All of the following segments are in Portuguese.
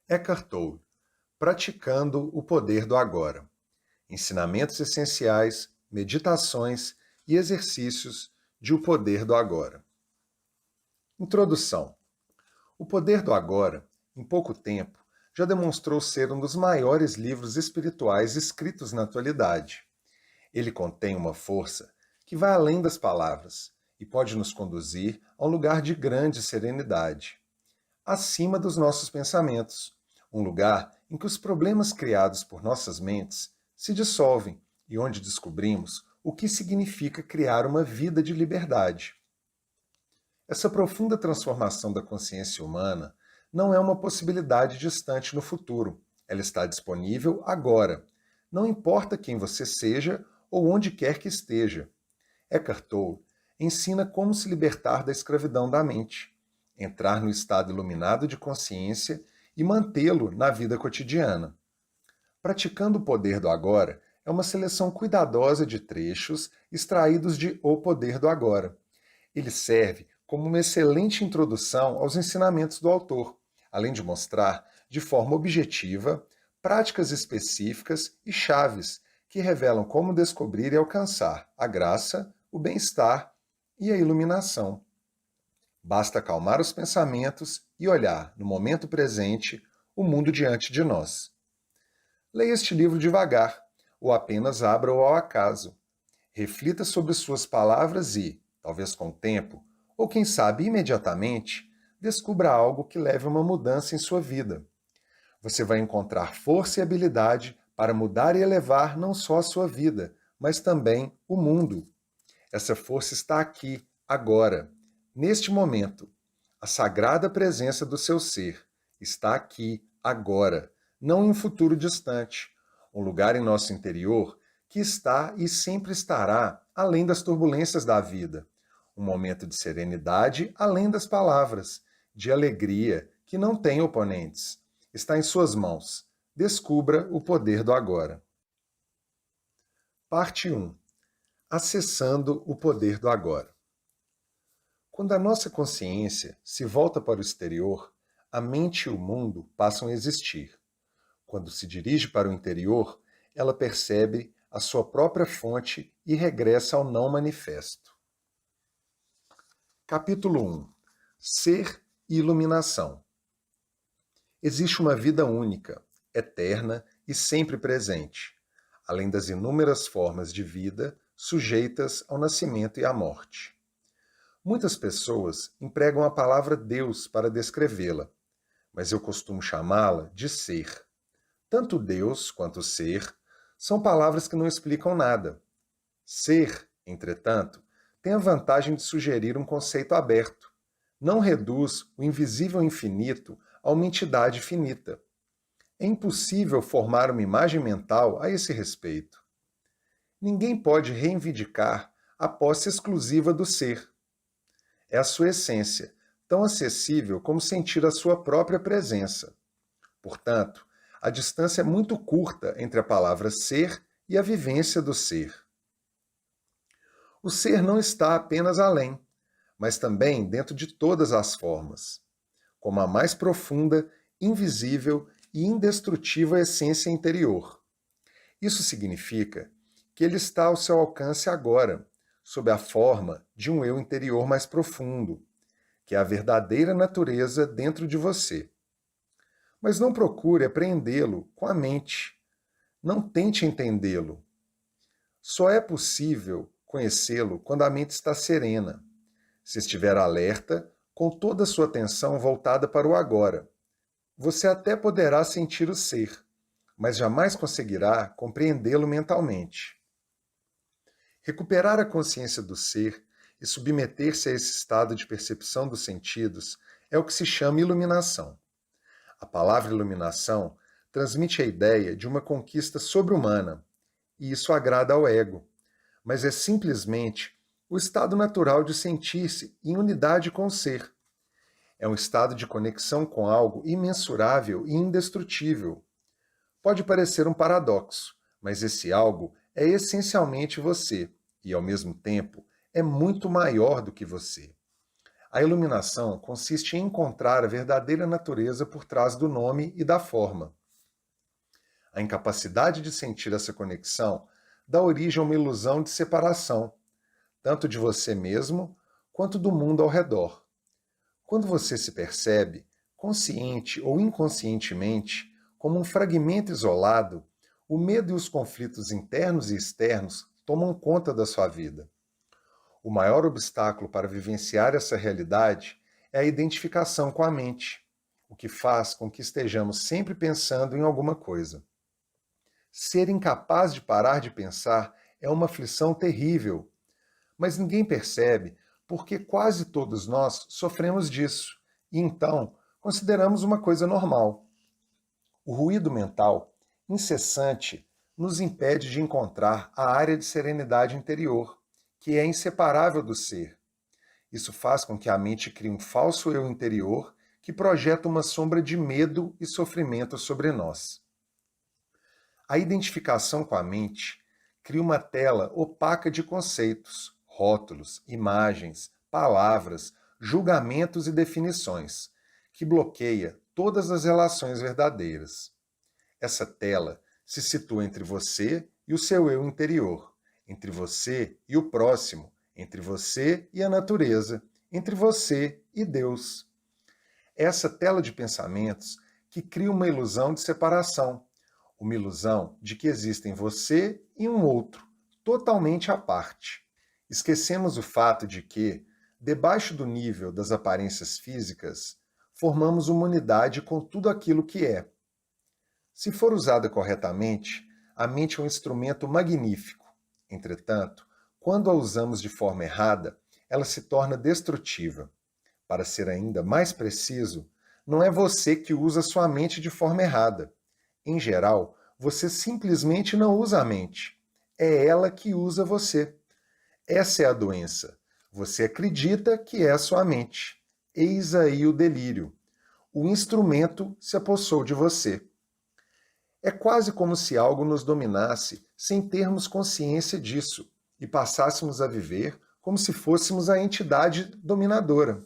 Eckhart Tolle, Praticando o Poder do Agora. Ensinamentos essenciais, meditações e exercícios de O Poder do Agora. Introdução. O Poder do Agora, em pouco tempo, já demonstrou ser um dos maiores livros espirituais escritos na atualidade. Ele contém uma força que vai além das palavras e pode nos conduzir a um lugar de grande serenidade, acima dos nossos pensamentos, um lugar em que os problemas criados por nossas mentes se dissolvem e onde descobrimos o que significa criar uma vida de liberdade. Essa profunda transformação da consciência humana não é uma possibilidade distante no futuro. Ela está disponível agora. Não importa quem você seja ou onde quer que esteja. Eckhart Tolle ensina como se libertar da escravidão da mente, entrar no estado iluminado de consciência e mantê-lo na vida cotidiana. Praticando o Poder do Agora é uma seleção cuidadosa de trechos extraídos de O Poder do Agora. Ele serve como uma excelente introdução aos ensinamentos do autor, além de mostrar, de forma objetiva, práticas específicas e chaves que revelam como descobrir e alcançar a graça, o bem-estar e a iluminação. Basta acalmar os pensamentos e olhar, no momento presente, o mundo diante de nós. Leia este livro devagar, ou apenas abra-o ao acaso. Reflita sobre suas palavras e, talvez com o tempo, ou quem sabe imediatamente, descubra algo que leve a uma mudança em sua vida. Você vai encontrar força e habilidade para mudar e elevar não só a sua vida, mas também o mundo. Essa força está aqui, agora, neste momento. A sagrada presença do seu ser está aqui, agora, não em um futuro distante. Um lugar em nosso interior que está e sempre estará além das turbulências da vida. Um momento de serenidade além das palavras, de alegria que não tem oponentes. Está em suas mãos. Descubra o poder do agora. Parte 1. Acessando o poder do agora. Quando a nossa consciência se volta para o exterior, a mente e o mundo passam a existir. Quando se dirige para o interior, ela percebe a sua própria fonte e regressa ao não manifesto. Capítulo 1. Ser e iluminação. Existe uma vida única, eterna e sempre presente, além das inúmeras formas de vida sujeitas ao nascimento e à morte. Muitas pessoas empregam a palavra Deus para descrevê-la, mas eu costumo chamá-la de ser. Tanto Deus quanto ser são palavras que não explicam nada. Ser, entretanto, tem a vantagem de sugerir um conceito aberto. Não reduz o invisível infinito a uma entidade finita. É impossível formar uma imagem mental a esse respeito. Ninguém pode reivindicar a posse exclusiva do ser. É a sua essência, tão acessível como sentir a sua própria presença. Portanto, a distância é muito curta entre a palavra ser e a vivência do ser. O ser não está apenas além, mas também dentro de todas as formas, como a mais profunda, invisível e indestrutível essência interior. Isso significa que ele está ao seu alcance agora, sob a forma de um eu interior mais profundo, que é a verdadeira natureza dentro de você. Mas não procure apreendê-lo com a mente. Não tente entendê-lo. Só é possível conhecê-lo quando a mente está serena, se estiver alerta, com toda a sua atenção voltada para o agora. Você até poderá sentir o ser, mas jamais conseguirá compreendê-lo mentalmente. Recuperar a consciência do ser e submeter-se a esse estado de percepção dos sentidos é o que se chama iluminação. A palavra iluminação transmite a ideia de uma conquista sobre-humana, e isso agrada ao ego, mas é simplesmente o estado natural de sentir-se em unidade com o ser. É um estado de conexão com algo imensurável e indestrutível. Pode parecer um paradoxo, mas esse algo é essencialmente você e, ao mesmo tempo, é muito maior do que você. A iluminação consiste em encontrar a verdadeira natureza por trás do nome e da forma. A incapacidade de sentir essa conexão dá origem a uma ilusão de separação, tanto de você mesmo quanto do mundo ao redor. Quando você se percebe, consciente ou inconscientemente, como um fragmento isolado, o medo e os conflitos internos e externos tomam conta da sua vida. O maior obstáculo para vivenciar essa realidade é a identificação com a mente, o que faz com que estejamos sempre pensando em alguma coisa. Ser incapaz de parar de pensar é uma aflição terrível, mas ninguém percebe porque quase todos nós sofremos disso e então consideramos uma coisa normal. O ruído mental incessante nos impede de encontrar a área de serenidade interior, que é inseparável do ser. Isso faz com que a mente crie um falso eu interior que projeta uma sombra de medo e sofrimento sobre nós. A identificação com a mente cria uma tela opaca de conceitos, rótulos, imagens, palavras, julgamentos e definições, que bloqueia todas as relações verdadeiras. Essa tela se situa entre você e o seu eu interior, entre você e o próximo, entre você e a natureza, entre você e Deus. É essa tela de pensamentos que cria uma ilusão de separação, uma ilusão de que existem você e um outro, totalmente à parte. Esquecemos o fato de que, debaixo do nível das aparências físicas, formamos uma unidade com tudo aquilo que é. Se for usada corretamente, a mente é um instrumento magnífico. Entretanto, quando a usamos de forma errada, ela se torna destrutiva. Para ser ainda mais preciso, não é você que usa sua mente de forma errada. Em geral, você simplesmente não usa a mente. É ela que usa você. Essa é a doença. Você acredita que é a sua mente. Eis aí o delírio. O instrumento se apossou de você. É quase como se algo nos dominasse sem termos consciência disso e passássemos a viver como se fôssemos a entidade dominadora.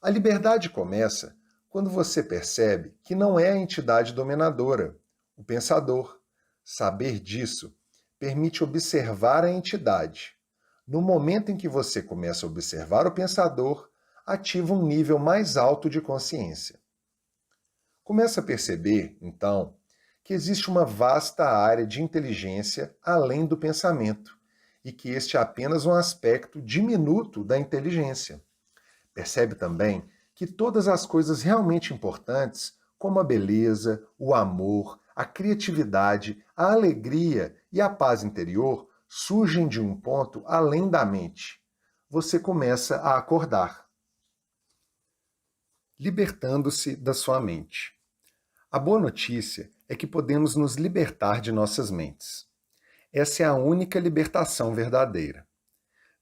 A liberdade começa quando você percebe que não é a entidade dominadora, o pensador. Saber disso permite observar a entidade. No momento em que você começa a observar o pensador, ativa um nível mais alto de consciência. Começa a perceber, então, que existe uma vasta área de inteligência além do pensamento, e que este é apenas um aspecto diminuto da inteligência. Percebe também que todas as coisas realmente importantes, como a beleza, o amor, a criatividade, a alegria e a paz interior, surgem de um ponto além da mente. Você começa a acordar. Libertando-se da sua mente. A boa notícia é que podemos nos libertar de nossas mentes. Essa é a única libertação verdadeira.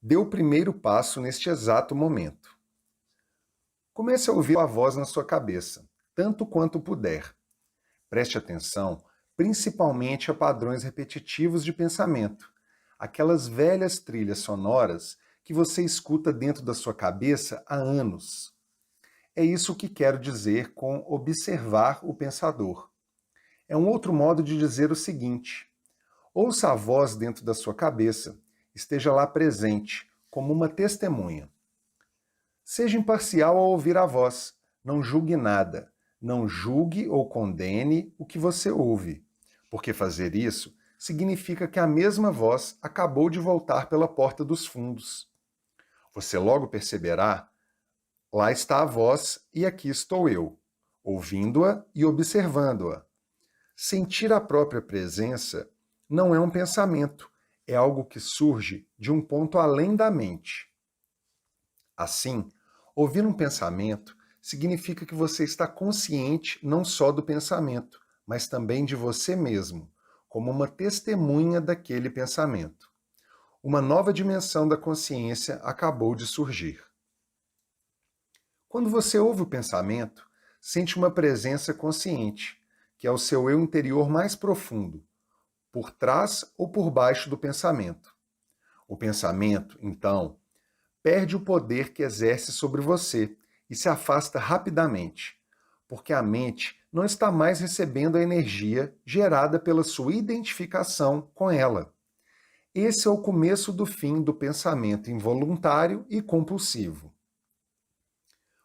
Dê o primeiro passo neste exato momento. Comece a ouvir a voz na sua cabeça, tanto quanto puder. Preste atenção, principalmente a padrões repetitivos de pensamento, aquelas velhas trilhas sonoras que você escuta dentro da sua cabeça há anos. É isso que quero dizer com observar o pensador. É um outro modo de dizer o seguinte: ouça a voz dentro da sua cabeça, esteja lá presente, como uma testemunha. Seja imparcial ao ouvir a voz, não julgue nada, não julgue ou condene o que você ouve, porque fazer isso significa que a mesma voz acabou de voltar pela porta dos fundos. Você logo perceberá: lá está a voz e aqui estou eu, ouvindo-a e observando-a. Sentir a própria presença não é um pensamento, é algo que surge de um ponto além da mente. Assim, ouvir um pensamento significa que você está consciente não só do pensamento, mas também de você mesmo, como uma testemunha daquele pensamento. Uma nova dimensão da consciência acabou de surgir. Quando você ouve o pensamento, sente uma presença consciente, que é o seu eu interior mais profundo, por trás ou por baixo do pensamento. O pensamento, então, perde o poder que exerce sobre você e se afasta rapidamente, porque a mente não está mais recebendo a energia gerada pela sua identificação com ela. Esse é o começo do fim do pensamento involuntário e compulsivo.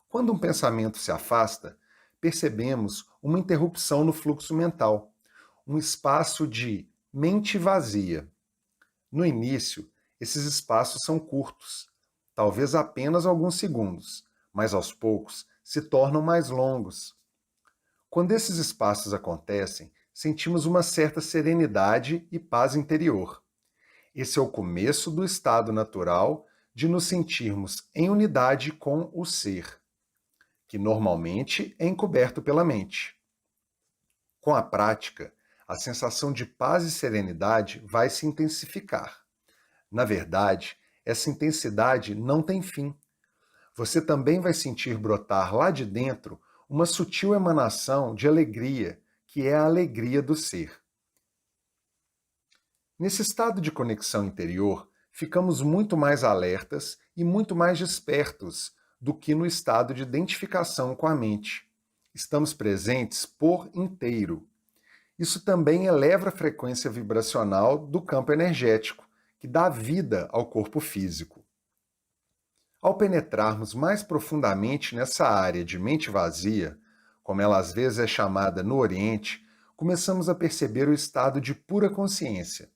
Quando um pensamento se afasta, percebemos uma interrupção no fluxo mental, um espaço de mente vazia. No início, esses espaços são curtos, talvez apenas alguns segundos, mas aos poucos se tornam mais longos. Quando esses espaços acontecem, sentimos uma certa serenidade e paz interior. Esse é o começo do estado natural de nos sentirmos em unidade com o ser, que normalmente é encoberto pela mente. Com a prática, a sensação de paz e serenidade vai se intensificar. Na verdade, essa intensidade não tem fim. Você também vai sentir brotar lá de dentro uma sutil emanação de alegria, que é a alegria do ser. Nesse estado de conexão interior, ficamos muito mais alertas e muito mais despertos do que no estado de identificação com a mente. Estamos presentes por inteiro. Isso também eleva a frequência vibracional do campo energético, que dá vida ao corpo físico. Ao penetrarmos mais profundamente nessa área de mente vazia, como ela às vezes é chamada no Oriente, começamos a perceber o estado de pura consciência.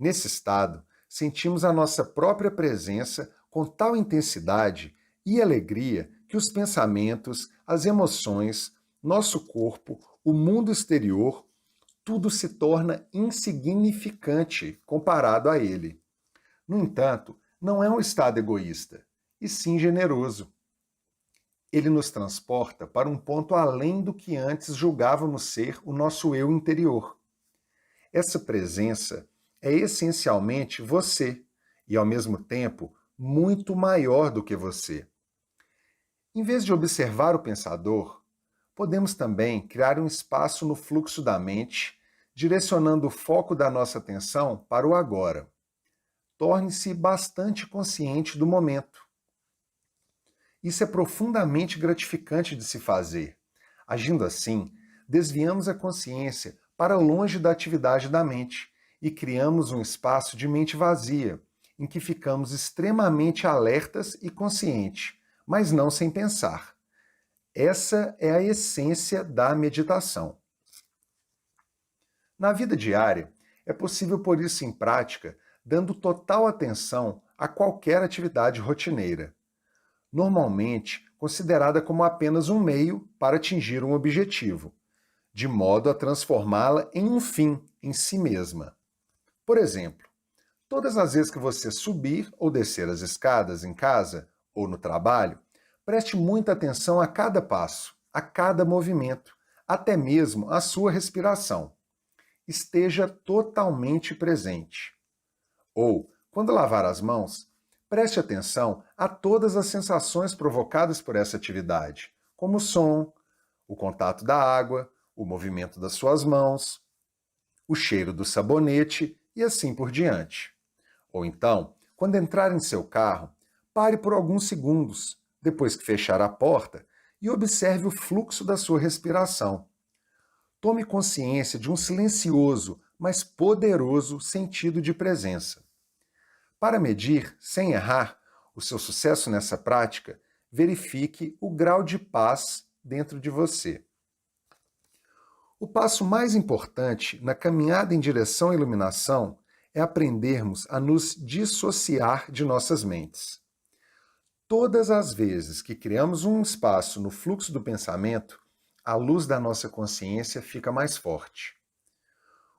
Nesse estado, sentimos a nossa própria presença com tal intensidade e alegria que os pensamentos, as emoções, nosso corpo, o mundo exterior, tudo se torna insignificante comparado a ele. No entanto, não é um estado egoísta, e sim generoso. Ele nos transporta para um ponto além do que antes julgávamos ser o nosso eu interior. Essa presença é essencialmente você e, ao mesmo tempo, muito maior do que você. Em vez de observar o pensador, podemos também criar um espaço no fluxo da mente, direcionando o foco da nossa atenção para o agora. Torne-se bastante consciente do momento. Isso é profundamente gratificante de se fazer. Agindo assim, desviamos a consciência para longe da atividade da mente e criamos um espaço de mente vazia, em que ficamos extremamente alertas e conscientes, mas não sem pensar. Essa é a essência da meditação. Na vida diária, é possível pôr isso em prática dando total atenção a qualquer atividade rotineira, normalmente considerada como apenas um meio para atingir um objetivo, de modo a transformá-la em um fim em si mesma. Por exemplo, todas as vezes que você subir ou descer as escadas em casa ou no trabalho, preste muita atenção a cada passo, a cada movimento, até mesmo a sua respiração. Esteja totalmente presente. Ou, quando lavar as mãos, preste atenção a todas as sensações provocadas por essa atividade, como o som, o contato da água, o movimento das suas mãos, o cheiro do sabonete e assim por diante. Ou então, quando entrar em seu carro, pare por alguns segundos, depois que fechar a porta, e observe o fluxo da sua respiração. Tome consciência de um silencioso, mas poderoso sentido de presença. Para medir, sem errar, o seu sucesso nessa prática, verifique o grau de paz dentro de você. O passo mais importante na caminhada em direção à iluminação é aprendermos a nos dissociar de nossas mentes. Todas as vezes que criamos um espaço no fluxo do pensamento, a luz da nossa consciência fica mais forte.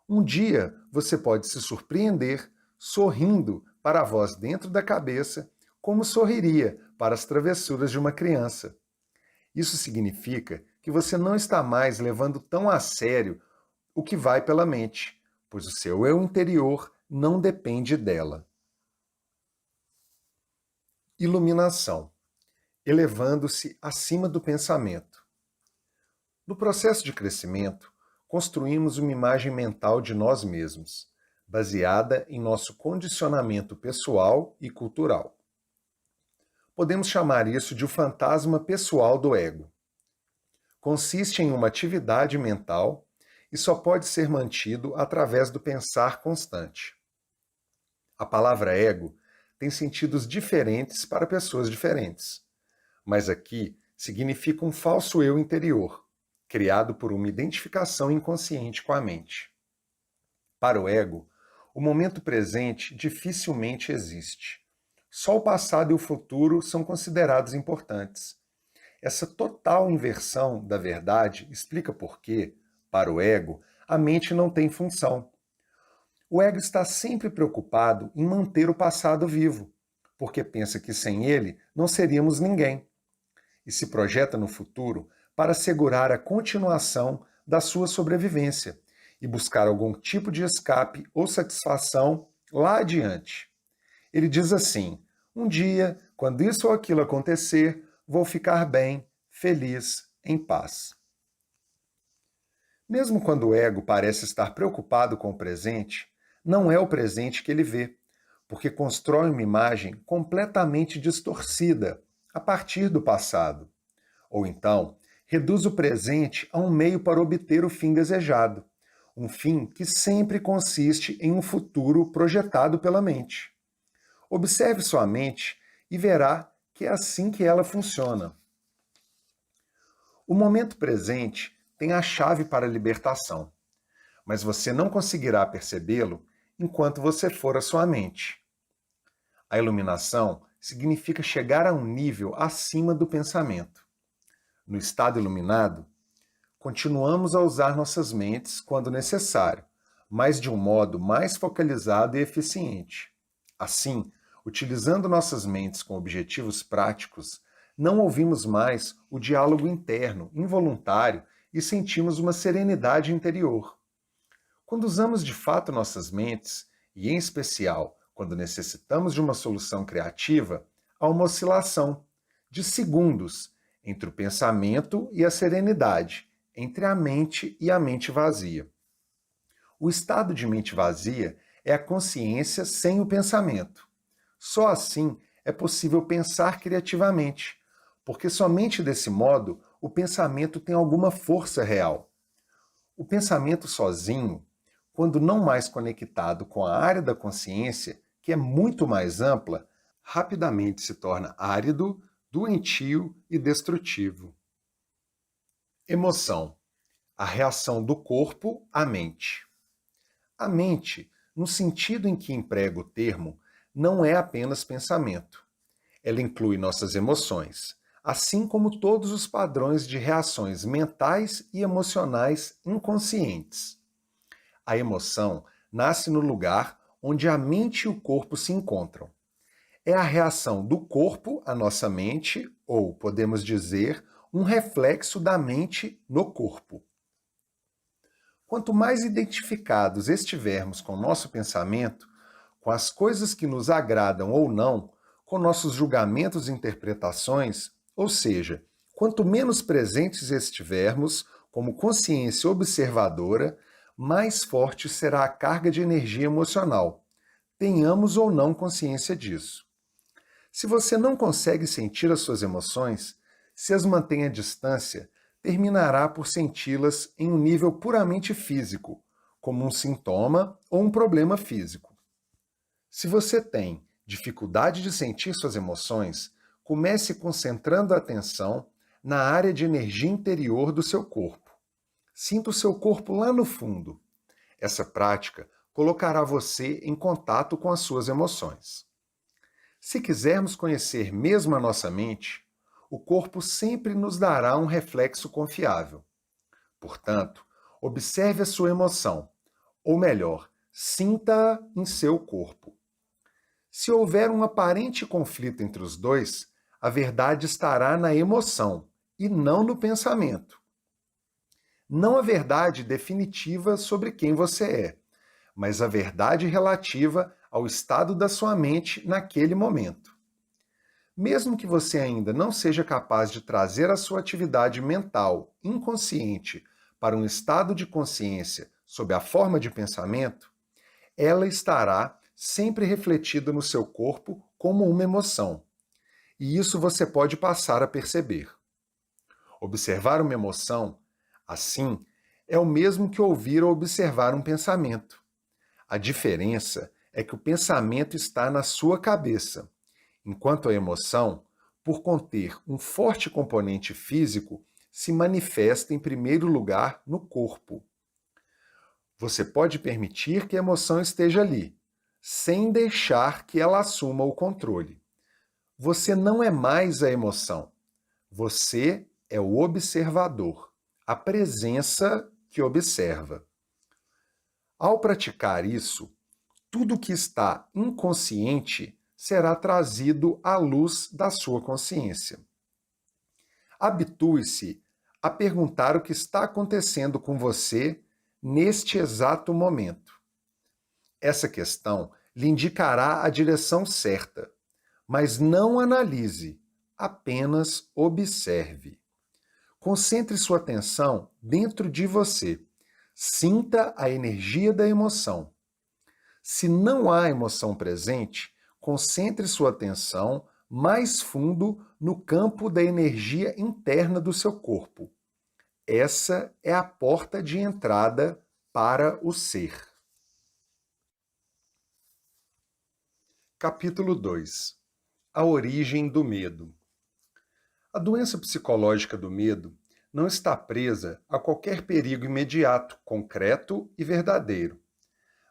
Um dia você pode se surpreender sorrindo para a voz dentro da cabeça, como sorriria para as travessuras de uma criança. Isso significa que você não está mais levando tão a sério o que vai pela mente, pois o seu eu interior não depende dela. Iluminação. Elevando-se acima do pensamento. No processo de crescimento, construímos uma imagem mental de nós mesmos, baseada em nosso condicionamento pessoal e cultural. Podemos chamar isso de o fantasma pessoal do ego. Consiste em uma atividade mental e só pode ser mantido através do pensar constante. A palavra ego tem sentidos diferentes para pessoas diferentes, mas aqui significa um falso eu interior, criado por uma identificação inconsciente com a mente. Para o ego, o momento presente dificilmente existe. Só o passado e o futuro são considerados importantes. Essa total inversão da verdade explica por que, para o ego, a mente não tem função. O ego está sempre preocupado em manter o passado vivo, porque pensa que sem ele não seríamos ninguém, e se projeta no futuro para assegurar a continuação da sua sobrevivência e buscar algum tipo de escape ou satisfação lá adiante. Ele diz assim: um dia, quando isso ou aquilo acontecer, vou ficar bem, feliz, em paz. Mesmo quando o ego parece estar preocupado com o presente, não é o presente que ele vê, porque constrói uma imagem completamente distorcida a partir do passado. Ou então, reduz o presente a um meio para obter o fim desejado, um fim que sempre consiste em um futuro projetado pela mente. Observe sua mente e verá que é assim que ela funciona. O momento presente tem a chave para a libertação, mas você não conseguirá percebê-lo enquanto você for a sua mente. A iluminação significa chegar a um nível acima do pensamento. No estado iluminado, continuamos a usar nossas mentes quando necessário, mas de um modo mais focalizado e eficiente. Assim, utilizando nossas mentes com objetivos práticos, não ouvimos mais o diálogo interno, involuntário, e sentimos uma serenidade interior. Quando usamos de fato nossas mentes, e em especial quando necessitamos de uma solução criativa, há uma oscilação de segundos entre o pensamento e a serenidade, entre a mente e a mente vazia. O estado de mente vazia é a consciência sem o pensamento. Só assim é possível pensar criativamente, porque somente desse modo o pensamento tem alguma força real. O pensamento sozinho, quando não mais conectado com a área da consciência, que é muito mais ampla, rapidamente se torna árido, doentio e destrutivo. Emoção: a reação do corpo à mente. A mente, no sentido em que emprega o termo, não é apenas pensamento. Ela inclui nossas emoções, assim como todos os padrões de reações mentais e emocionais inconscientes. A emoção nasce no lugar onde a mente e o corpo se encontram. É a reação do corpo à nossa mente, ou, podemos dizer, um reflexo da mente no corpo. Quanto mais identificados estivermos com nosso pensamento, com as coisas que nos agradam ou não, com nossos julgamentos e interpretações, ou seja, quanto menos presentes estivermos como consciência observadora, mais forte será a carga de energia emocional, tenhamos ou não consciência disso. Se você não consegue sentir as suas emoções, se as mantém à distância, terminará por senti-las em um nível puramente físico, como um sintoma ou um problema físico. Se você tem dificuldade de sentir suas emoções, comece concentrando a atenção na área de energia interior do seu corpo. Sinta o seu corpo lá no fundo. Essa prática colocará você em contato com as suas emoções. Se quisermos conhecer mesmo a nossa mente, o corpo sempre nos dará um reflexo confiável. Portanto, observe a sua emoção, ou melhor, sinta-a em seu corpo. Se houver um aparente conflito entre os dois, a verdade estará na emoção e não no pensamento. Não a verdade definitiva sobre quem você é, mas a verdade relativa ao estado da sua mente naquele momento. Mesmo que você ainda não seja capaz de trazer a sua atividade mental inconsciente para um estado de consciência sob a forma de pensamento, ela estará sempre refletida no seu corpo como uma emoção. e isso você pode passar a perceber. Observar uma emoção, assim, é o mesmo que ouvir ou observar um pensamento. A diferença é que o pensamento está na sua cabeça, enquanto a emoção, por conter um forte componente físico, se manifesta em primeiro lugar no corpo. Você pode permitir que a emoção esteja ali, sem deixar que ela assuma o controle. Você não é mais a emoção. Você é o observador, a presença que observa. Ao praticar isso, tudo que está inconsciente será trazido à luz da sua consciência. Habitue-se a perguntar o que está acontecendo com você neste exato momento. Essa questão lhe indicará a direção certa, mas não analise, apenas observe. Concentre sua atenção dentro de você. Sinta a energia da emoção. Se não há emoção presente, concentre sua atenção mais fundo no campo da energia interna do seu corpo. Essa é a porta de entrada para o ser. Capítulo 2. A origem do medo. A doença psicológica do medo não está presa a qualquer perigo imediato, concreto e verdadeiro.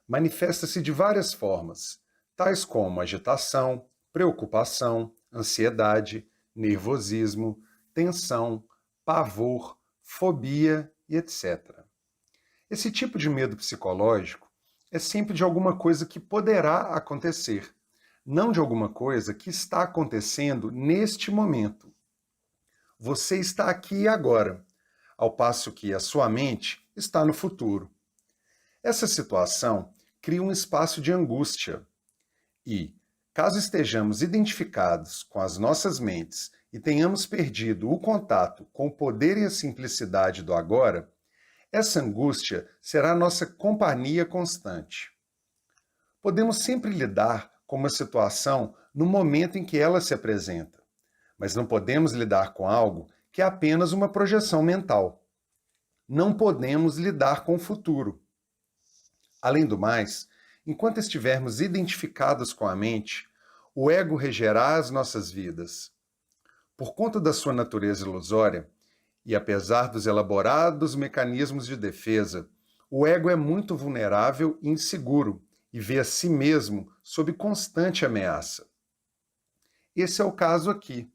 Manifesta-se de várias formas, tais como agitação, preocupação, ansiedade, nervosismo, tensão, pavor, fobia e etc. Esse tipo de medo psicológico é sempre de alguma coisa que poderá acontecer, não de alguma coisa que está acontecendo neste momento. Você está aqui e agora, ao passo que a sua mente está no futuro. Essa situação cria um espaço de angústia e, caso estejamos identificados com as nossas mentes e tenhamos perdido o contato com o poder e a simplicidade do agora, essa angústia será nossa companhia constante. Podemos sempre lidar com uma situação no momento em que ela se apresenta, mas não podemos lidar com algo que é apenas uma projeção mental. Não podemos lidar com o futuro. Além do mais, enquanto estivermos identificados com a mente, o ego regerá as nossas vidas. Por conta da sua natureza ilusória, e apesar dos elaborados mecanismos de defesa, o ego é muito vulnerável e inseguro e vê a si mesmo sob constante ameaça. Esse é o caso aqui,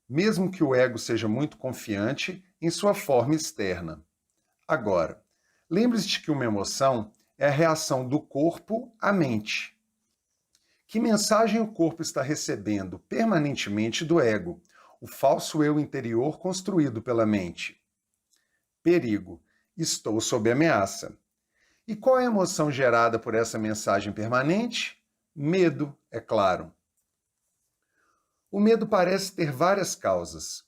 mesmo que o ego seja muito confiante em sua forma externa. Agora, lembre-se de que uma emoção é a reação do corpo à mente. Que mensagem o corpo está recebendo permanentemente do ego, o falso eu interior construído pela mente? Perigo, estou sob ameaça. E qual é a emoção gerada por essa mensagem permanente? Medo, é claro. O medo parece ter várias causas.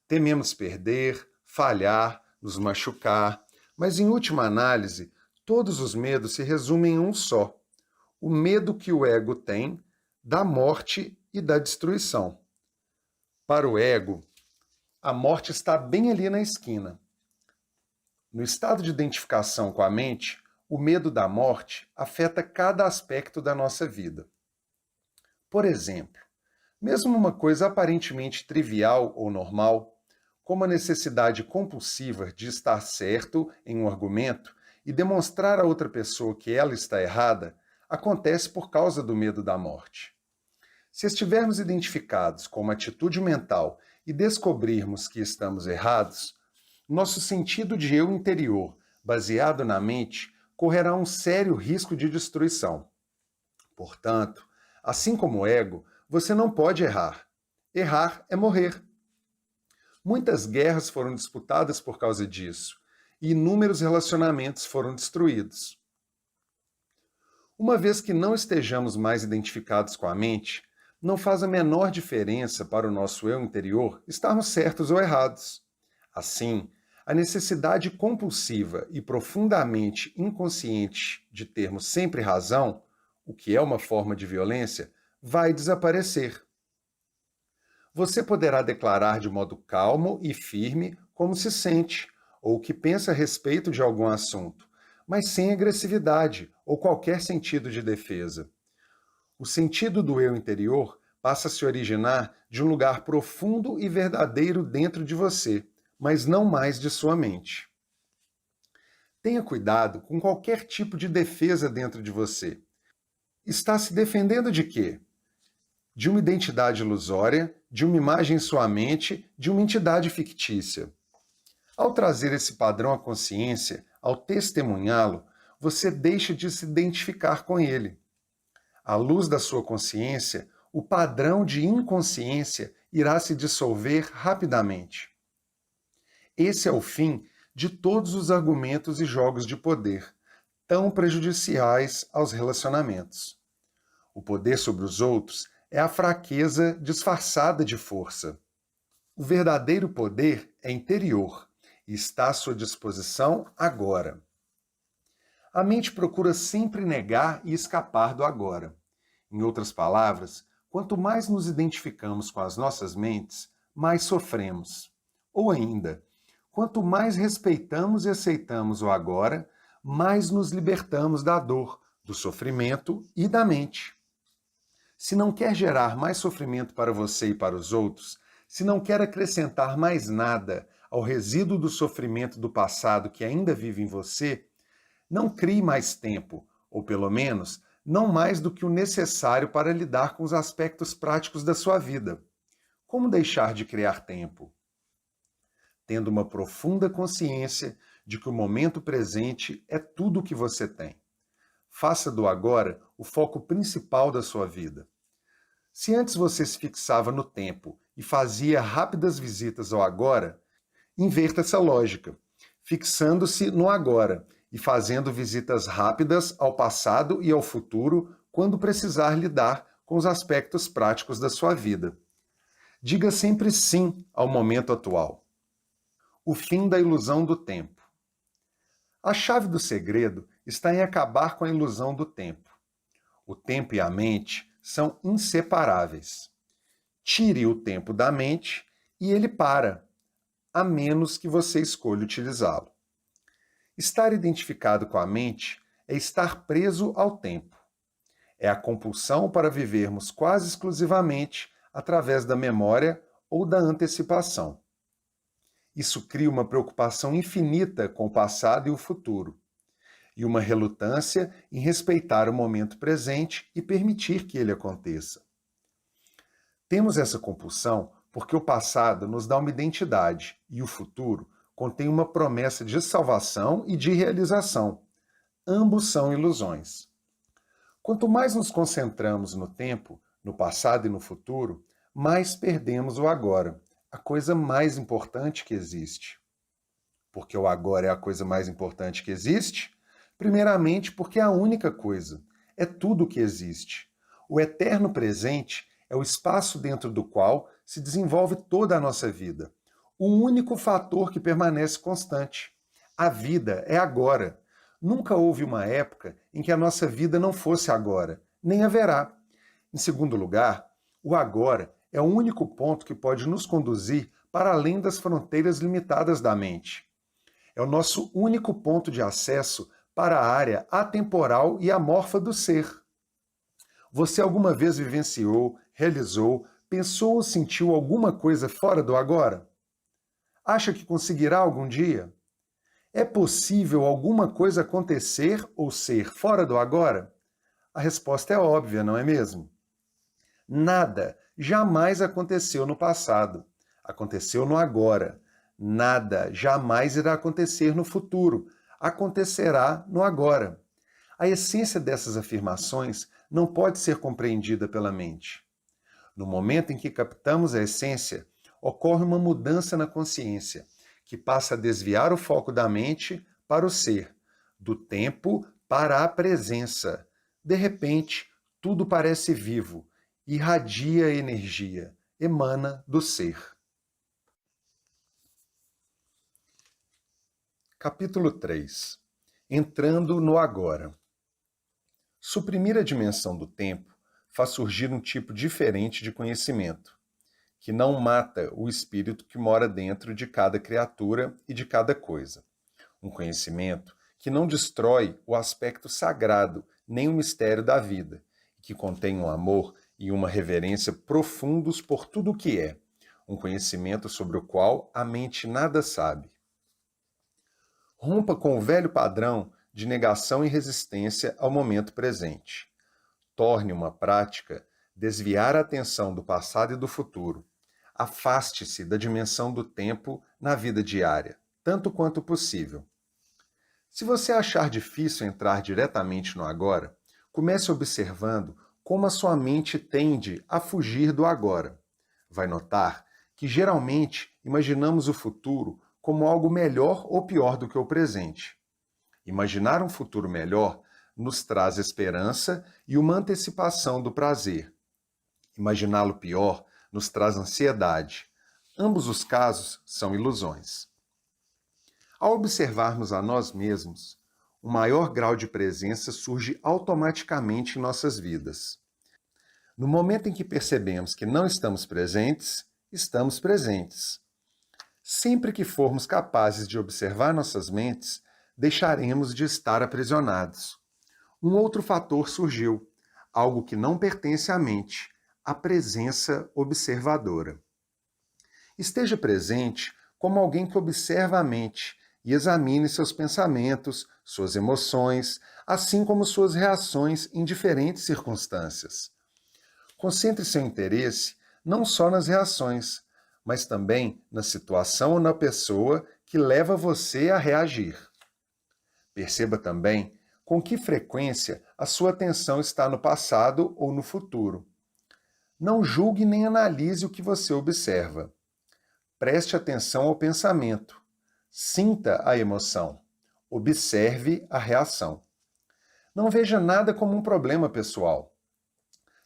Tememos perder, falhar, nos machucar, mas em última análise, todos os medos se resumem em um só: o medo que o ego tem da morte e da destruição. Para o ego, a morte está bem ali na esquina. No estado de identificação com a mente, o medo da morte afeta cada aspecto da nossa vida. Por exemplo, mesmo uma coisa aparentemente trivial ou normal, como a necessidade compulsiva de estar certo em um argumento e demonstrar a outra pessoa que ela está errada, acontece por causa do medo da morte. Se estivermos identificados com uma atitude mental e descobrirmos que estamos errados, nosso sentido de eu interior, baseado na mente, correrá um sério risco de destruição. Portanto, assim como o ego, você não pode errar. Errar é morrer. Muitas guerras foram disputadas por causa disso, e inúmeros relacionamentos foram destruídos. Uma vez que não estejamos mais identificados com a mente, não faz a menor diferença para o nosso eu interior estarmos certos ou errados. Assim, a necessidade compulsiva e profundamente inconsciente de termos sempre razão, o que é uma forma de violência, vai desaparecer. Você poderá declarar de modo calmo e firme como se sente ou o que pensa a respeito de algum assunto, mas sem agressividade ou qualquer sentido de defesa. O sentido do eu interior passa a se originar de um lugar profundo e verdadeiro dentro de você, mas não mais de sua mente. Tenha cuidado com qualquer tipo de defesa dentro de você. Está se defendendo de quê? De uma identidade ilusória, de uma imagem em sua mente, de uma entidade fictícia. Ao trazer esse padrão à consciência, ao testemunhá-lo, você deixa de se identificar com ele. À luz da sua consciência, o padrão de inconsciência irá se dissolver rapidamente. Esse é o fim de todos os argumentos e jogos de poder, tão prejudiciais aos relacionamentos. O poder sobre os outros é a fraqueza disfarçada de força. O verdadeiro poder é interior e está à sua disposição agora. A mente procura sempre negar e escapar do agora. Em outras palavras, quanto mais nos identificamos com as nossas mentes, mais sofremos. Ou ainda, quanto mais respeitamos e aceitamos o agora, mais nos libertamos da dor, do sofrimento e da mente. Se não quer gerar mais sofrimento para você e para os outros, se não quer acrescentar mais nada ao resíduo do sofrimento do passado que ainda vive em você, não crie mais tempo, ou pelo menos, não mais do que o necessário para lidar com os aspectos práticos da sua vida. Como deixar de criar tempo? Tendo uma profunda consciência de que o momento presente é tudo o que você tem. Faça do agora o foco principal da sua vida. Se antes você se fixava no tempo e fazia rápidas visitas ao agora, inverta essa lógica, fixando-se no agora e fazendo visitas rápidas ao passado e ao futuro quando precisar lidar com os aspectos práticos da sua vida. Diga sempre sim ao momento atual. O fim da ilusão do tempo. A chave do segredo está em acabar com a ilusão do tempo. O tempo e a mente são inseparáveis. Tire o tempo da mente e ele para, a menos que você escolha utilizá-lo. Estar identificado com a mente é estar preso ao tempo. É a compulsão para vivermos quase exclusivamente através da memória ou da antecipação. Isso cria uma preocupação infinita com o passado e o futuro, e uma relutância em respeitar o momento presente e permitir que ele aconteça. Temos essa compulsão porque o passado nos dá uma identidade e o futuro contém uma promessa de salvação e de realização. Ambos são ilusões. Quanto mais nos concentramos no tempo, no passado e no futuro, mais perdemos o agora, a coisa mais importante que existe. Porque o agora é a coisa mais importante que existe? Primeiramente, porque é a única coisa, é tudo o que existe. O eterno presente é o espaço dentro do qual se desenvolve toda a nossa vida. O único fator que permanece constante. A vida é agora. Nunca houve uma época em que a nossa vida não fosse agora, nem haverá. Em segundo lugar, o agora é o único ponto que pode nos conduzir para além das fronteiras limitadas da mente. É o nosso único ponto de acesso para a área atemporal e amorfa do ser. Você alguma vez vivenciou, realizou, pensou ou sentiu alguma coisa fora do agora? Acha que conseguirá algum dia? É possível alguma coisa acontecer ou ser fora do agora? A resposta é óbvia, não é mesmo? Nada jamais aconteceu no passado. Aconteceu no agora. Nada jamais irá acontecer no futuro. Acontecerá no agora. A essência dessas afirmações não pode ser compreendida pela mente. No momento em que captamos a essência, ocorre uma mudança na consciência, que passa a desviar o foco da mente para o ser, do tempo para a presença. De repente, tudo parece vivo, irradia energia, emana do ser. Capítulo 3. Entrando no agora. Suprimir a dimensão do tempo faz surgir um tipo diferente de conhecimento, que não mata o espírito que mora dentro de cada criatura e de cada coisa. Um conhecimento que não destrói o aspecto sagrado nem o mistério da vida, que contém um amor e uma reverência profundos por tudo o que é, um conhecimento sobre o qual a mente nada sabe. Rompa com o velho padrão de negação e resistência ao momento presente. Torne uma prática desviar a atenção do passado e do futuro. Afaste-se da dimensão do tempo na vida diária, tanto quanto possível. Se você achar difícil entrar diretamente no agora, comece observando como a sua mente tende a fugir do agora. Vai notar que geralmente imaginamos o futuro como algo melhor ou pior do que o presente. Imaginar um futuro melhor nos traz esperança e uma antecipação do prazer. Imaginá-lo pior nos traz ansiedade. Ambos os casos são ilusões. Ao observarmos a nós mesmos, um maior grau de presença surge automaticamente em nossas vidas. No momento em que percebemos que não estamos presentes, estamos presentes. Sempre que formos capazes de observar nossas mentes, deixaremos de estar aprisionados. Um outro fator surgiu, algo que não pertence à mente, a presença observadora. Esteja presente como alguém que observa a mente e examine seus pensamentos, suas emoções, assim como suas reações em diferentes circunstâncias. Concentre seu interesse não só nas reações, mas também na situação ou na pessoa que leva você a reagir. Perceba também com que frequência a sua atenção está no passado ou no futuro. Não julgue nem analise o que você observa. Preste atenção ao pensamento. Sinta a emoção. Observe a reação. Não veja nada como um problema pessoal.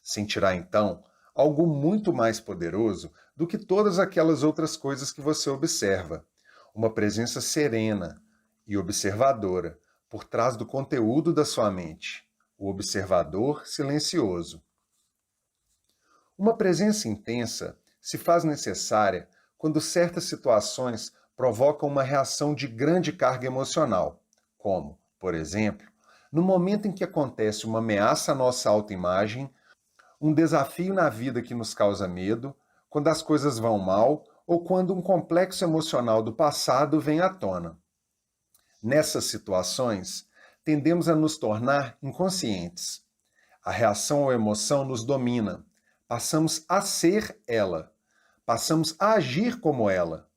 Sentirá então algo muito mais poderoso do que todas aquelas outras coisas que você observa. Uma presença serena e observadora por trás do conteúdo da sua mente. O observador silencioso. Uma presença intensa se faz necessária quando certas situações provocam uma reação de grande carga emocional, como, por exemplo, no momento em que acontece uma ameaça à nossa autoimagem, um desafio na vida que nos causa medo, quando as coisas vão mal ou quando um complexo emocional do passado vem à tona. Nessas situações, tendemos a nos tornar inconscientes. A reação ou emoção nos domina. Passamos a ser ela. Passamos a agir como ela.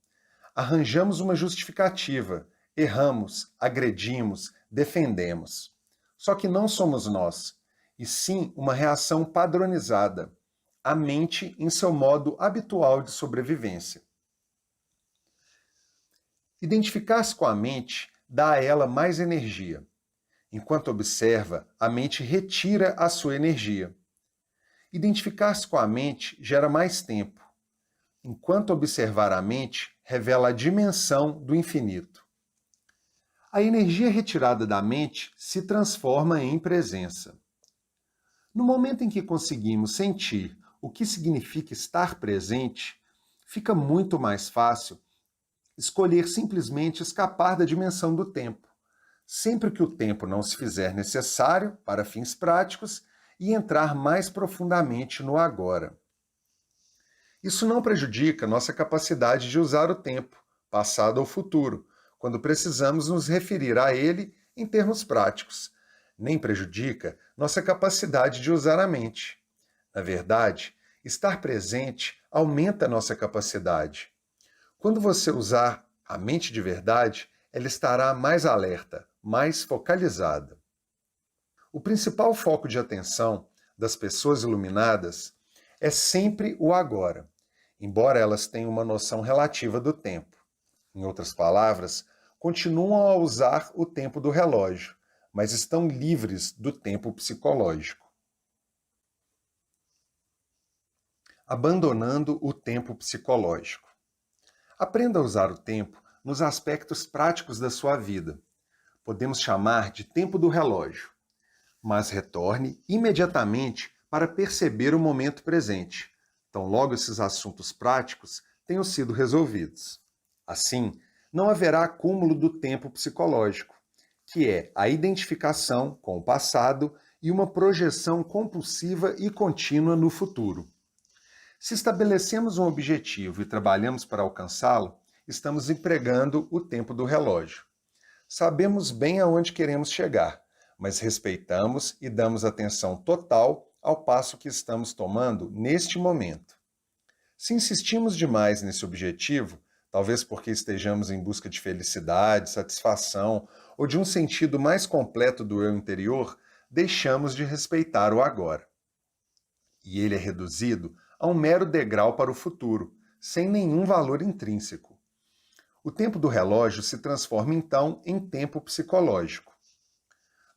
Arranjamos uma justificativa. Erramos, agredimos, defendemos. Só que não somos nós, e sim uma reação padronizada, a mente em seu modo habitual de sobrevivência. Identificar-se com a mente dá a ela mais energia. Enquanto observa, a mente retira a sua energia. Identificar-se com a mente gera mais tempo. Enquanto observar a mente, revela a dimensão do infinito. A energia retirada da mente se transforma em presença. No momento em que conseguimos sentir o que significa estar presente, fica muito mais fácil escolher simplesmente escapar da dimensão do tempo, sempre que o tempo não se fizer necessário para fins práticos, e entrar mais profundamente no agora. Isso não prejudica nossa capacidade de usar o tempo, passado ou futuro, quando precisamos nos referir a ele em termos práticos. Nem prejudica nossa capacidade de usar a mente. Na verdade, estar presente aumenta nossa capacidade. Quando você usar a mente de verdade, ela estará mais alerta, mais focalizada. O principal foco de atenção das pessoas iluminadas é sempre o agora, embora elas tenham uma noção relativa do tempo. Em outras palavras, continuam a usar o tempo do relógio, mas estão livres do tempo psicológico. Abandonando o tempo psicológico. Aprenda a usar o tempo nos aspectos práticos da sua vida. Podemos chamar de tempo do relógio, mas retorne imediatamente para perceber o momento presente. Então, logo esses assuntos práticos tenham sido resolvidos. Assim, não haverá acúmulo do tempo psicológico, que é a identificação com o passado e uma projeção compulsiva e contínua no futuro. Se estabelecemos um objetivo e trabalhamos para alcançá-lo, estamos empregando o tempo do relógio. Sabemos bem aonde queremos chegar, mas respeitamos e damos atenção total ao passo que estamos tomando neste momento. Se insistimos demais nesse objetivo, talvez porque estejamos em busca de felicidade, satisfação ou de um sentido mais completo do eu interior, deixamos de respeitar o agora. E ele é reduzido a um mero degrau para o futuro, sem nenhum valor intrínseco. O tempo do relógio se transforma então em tempo psicológico.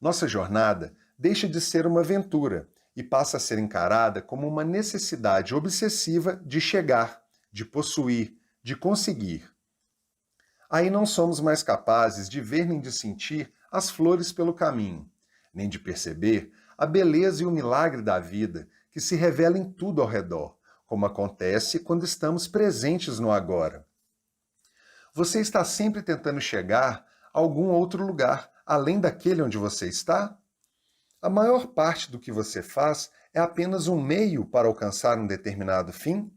Nossa jornada deixa de ser uma aventura e passa a ser encarada como uma necessidade obsessiva de chegar, de possuir, de conseguir. Aí não somos mais capazes de ver nem de sentir as flores pelo caminho, nem de perceber a beleza e o milagre da vida que se revela em tudo ao redor, como acontece quando estamos presentes no agora. Você está sempre tentando chegar a algum outro lugar, além daquele onde você está? A maior parte do que você faz é apenas um meio para alcançar um determinado fim?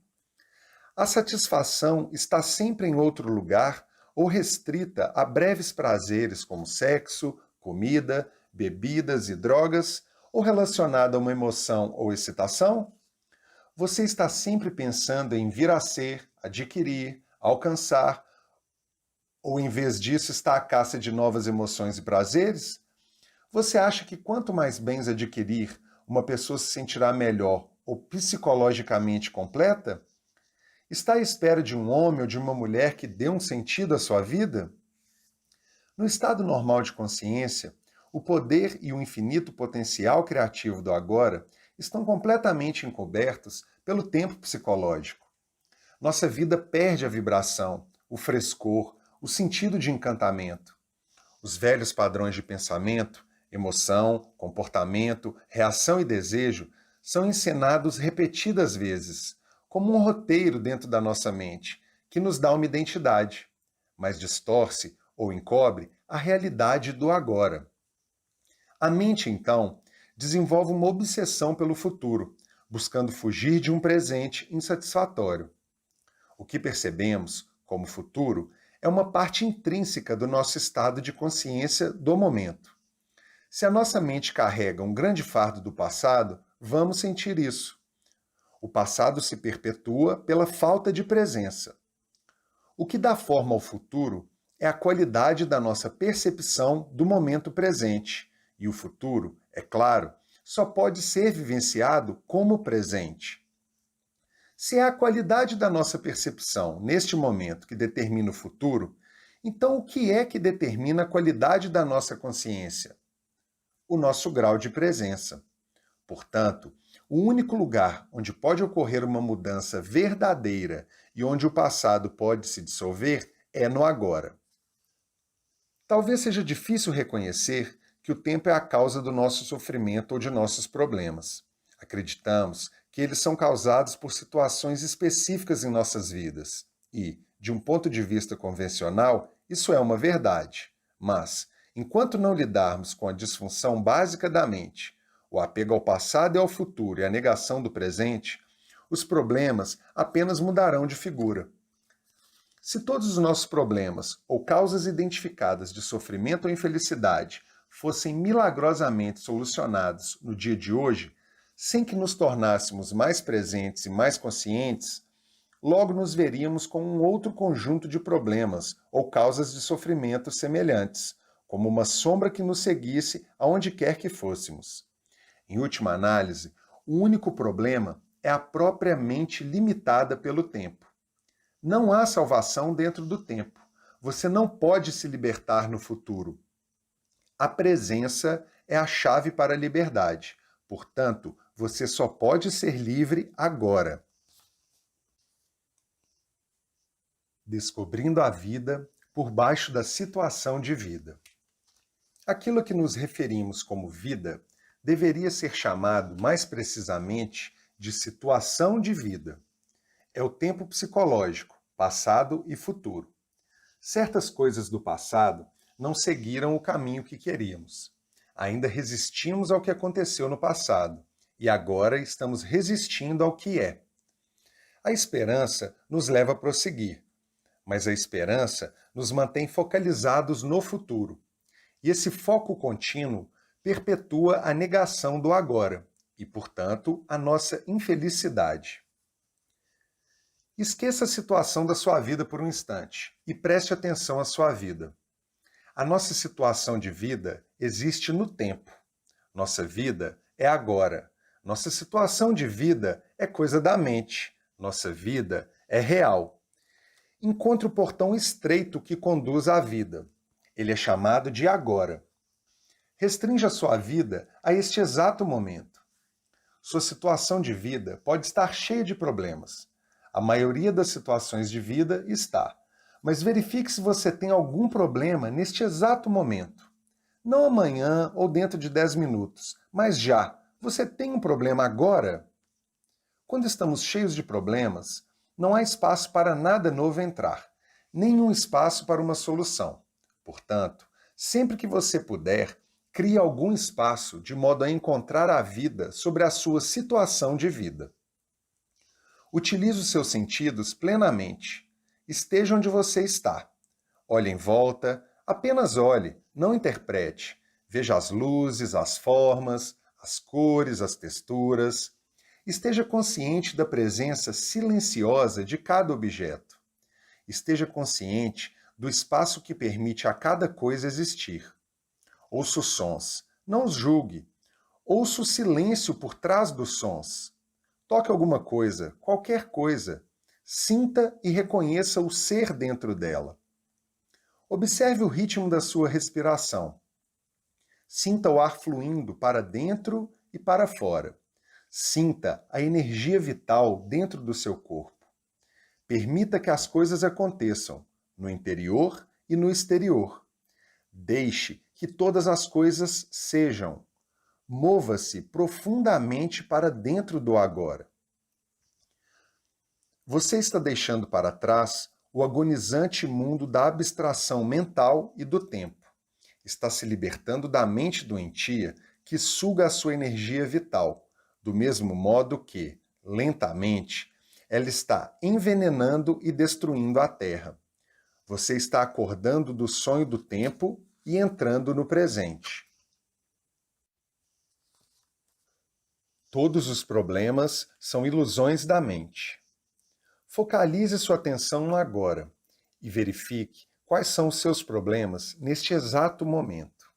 A satisfação está sempre em outro lugar ou restrita a breves prazeres como sexo, comida, bebidas e drogas, ou relacionada a uma emoção ou excitação? Você está sempre pensando em vir a ser, adquirir, alcançar, ou em vez disso está à caça de novas emoções e prazeres? Você acha que quanto mais bens adquirir, uma pessoa se sentirá melhor ou psicologicamente completa? Está à espera de um homem ou de uma mulher que dê um sentido à sua vida? No estado normal de consciência, o poder e o infinito potencial criativo do agora estão completamente encobertos pelo tempo psicológico. Nossa vida perde a vibração, o frescor, o sentido de encantamento. Os velhos padrões de pensamento, emoção, comportamento, reação e desejo são encenados repetidas vezes, como um roteiro dentro da nossa mente, que nos dá uma identidade, mas distorce ou encobre a realidade do agora. A mente, então, desenvolve uma obsessão pelo futuro, buscando fugir de um presente insatisfatório. O que percebemos como futuro é uma parte intrínseca do nosso estado de consciência do momento. Se a nossa mente carrega um grande fardo do passado, vamos sentir isso. O passado se perpetua pela falta de presença. O que dá forma ao futuro é a qualidade da nossa percepção do momento presente, e o futuro, é claro, só pode ser vivenciado como presente. Se é a qualidade da nossa percepção neste momento que determina o futuro, então o que é que determina a qualidade da nossa consciência? O nosso grau de presença. Portanto, o único lugar onde pode ocorrer uma mudança verdadeira e onde o passado pode se dissolver é no agora. Talvez seja difícil reconhecer que o tempo é a causa do nosso sofrimento ou de nossos problemas. Acreditamos que eles são causados por situações específicas em nossas vidas e, de um ponto de vista convencional, isso é uma verdade. Mas, enquanto não lidarmos com a disfunção básica da mente, o apego ao passado e ao futuro e a negação do presente, os problemas apenas mudarão de figura. Se todos os nossos problemas ou causas identificadas de sofrimento ou infelicidade fossem milagrosamente solucionados no dia de hoje, sem que nos tornássemos mais presentes e mais conscientes, logo nos veríamos com um outro conjunto de problemas ou causas de sofrimento semelhantes, como uma sombra que nos seguisse aonde quer que fôssemos. Em última análise, o único problema é a própria mente limitada pelo tempo. Não há salvação dentro do tempo. Você não pode se libertar no futuro. A presença é a chave para a liberdade. Portanto, você só pode ser livre agora. Descobrindo a vida por baixo da situação de vida. Aquilo a que nos referimos como vida deveria ser chamado mais precisamente de situação de vida. é o tempo psicológico, passado e futuro. Certas coisas do passado não seguiram o caminho que queríamos. Ainda resistimos ao que aconteceu no passado e agora estamos resistindo ao que é. A esperança nos leva a prosseguir, mas a esperança nos mantém focalizados no futuro. E esse foco contínuo perpetua a negação do agora e, portanto, a nossa infelicidade. Esqueça a situação da sua vida por um instante e preste atenção à sua vida. A nossa situação de vida existe no tempo. Nossa vida é agora. Nossa situação de vida é coisa da mente. Nossa vida é real. Encontre o portão estreito que conduz à vida. Ele é chamado de agora. Restrinja sua vida a este exato momento. Sua situação de vida pode estar cheia de problemas. A maioria das situações de vida está. Mas verifique se você tem algum problema neste exato momento. Não amanhã ou dentro de 10 minutos, mas já. Você tem um problema agora? Quando estamos cheios de problemas, não há espaço para nada novo entrar, nenhum espaço para uma solução. Portanto, sempre que você puder, crie algum espaço de modo a encontrar a vida sobre a sua situação de vida. Utilize os seus sentidos plenamente. Esteja onde você está. Olhe em volta, apenas olhe, não interprete. Veja as luzes, as formas, as cores, as texturas. Esteja consciente da presença silenciosa de cada objeto. Esteja consciente do espaço que permite a cada coisa existir. Ouça os sons, não os julgue. Ouça o silêncio por trás dos sons. Toque alguma coisa, qualquer coisa. Sinta e reconheça o ser dentro dela. Observe o ritmo da sua respiração. Sinta o ar fluindo para dentro e para fora. Sinta a energia vital dentro do seu corpo. Permita que as coisas aconteçam, no interior e no exterior. Deixe que todas as coisas sejam. Mova-se profundamente para dentro do agora. Você está deixando para trás o agonizante mundo da abstração mental e do tempo. Está se libertando da mente doentia que suga a sua energia vital, do mesmo modo que, lentamente, ela está envenenando e destruindo a Terra. Você está acordando do sonho do tempo e entrando no presente. Todos os problemas são ilusões da mente. Focalize sua atenção no agora e verifique quais são os seus problemas neste exato momento.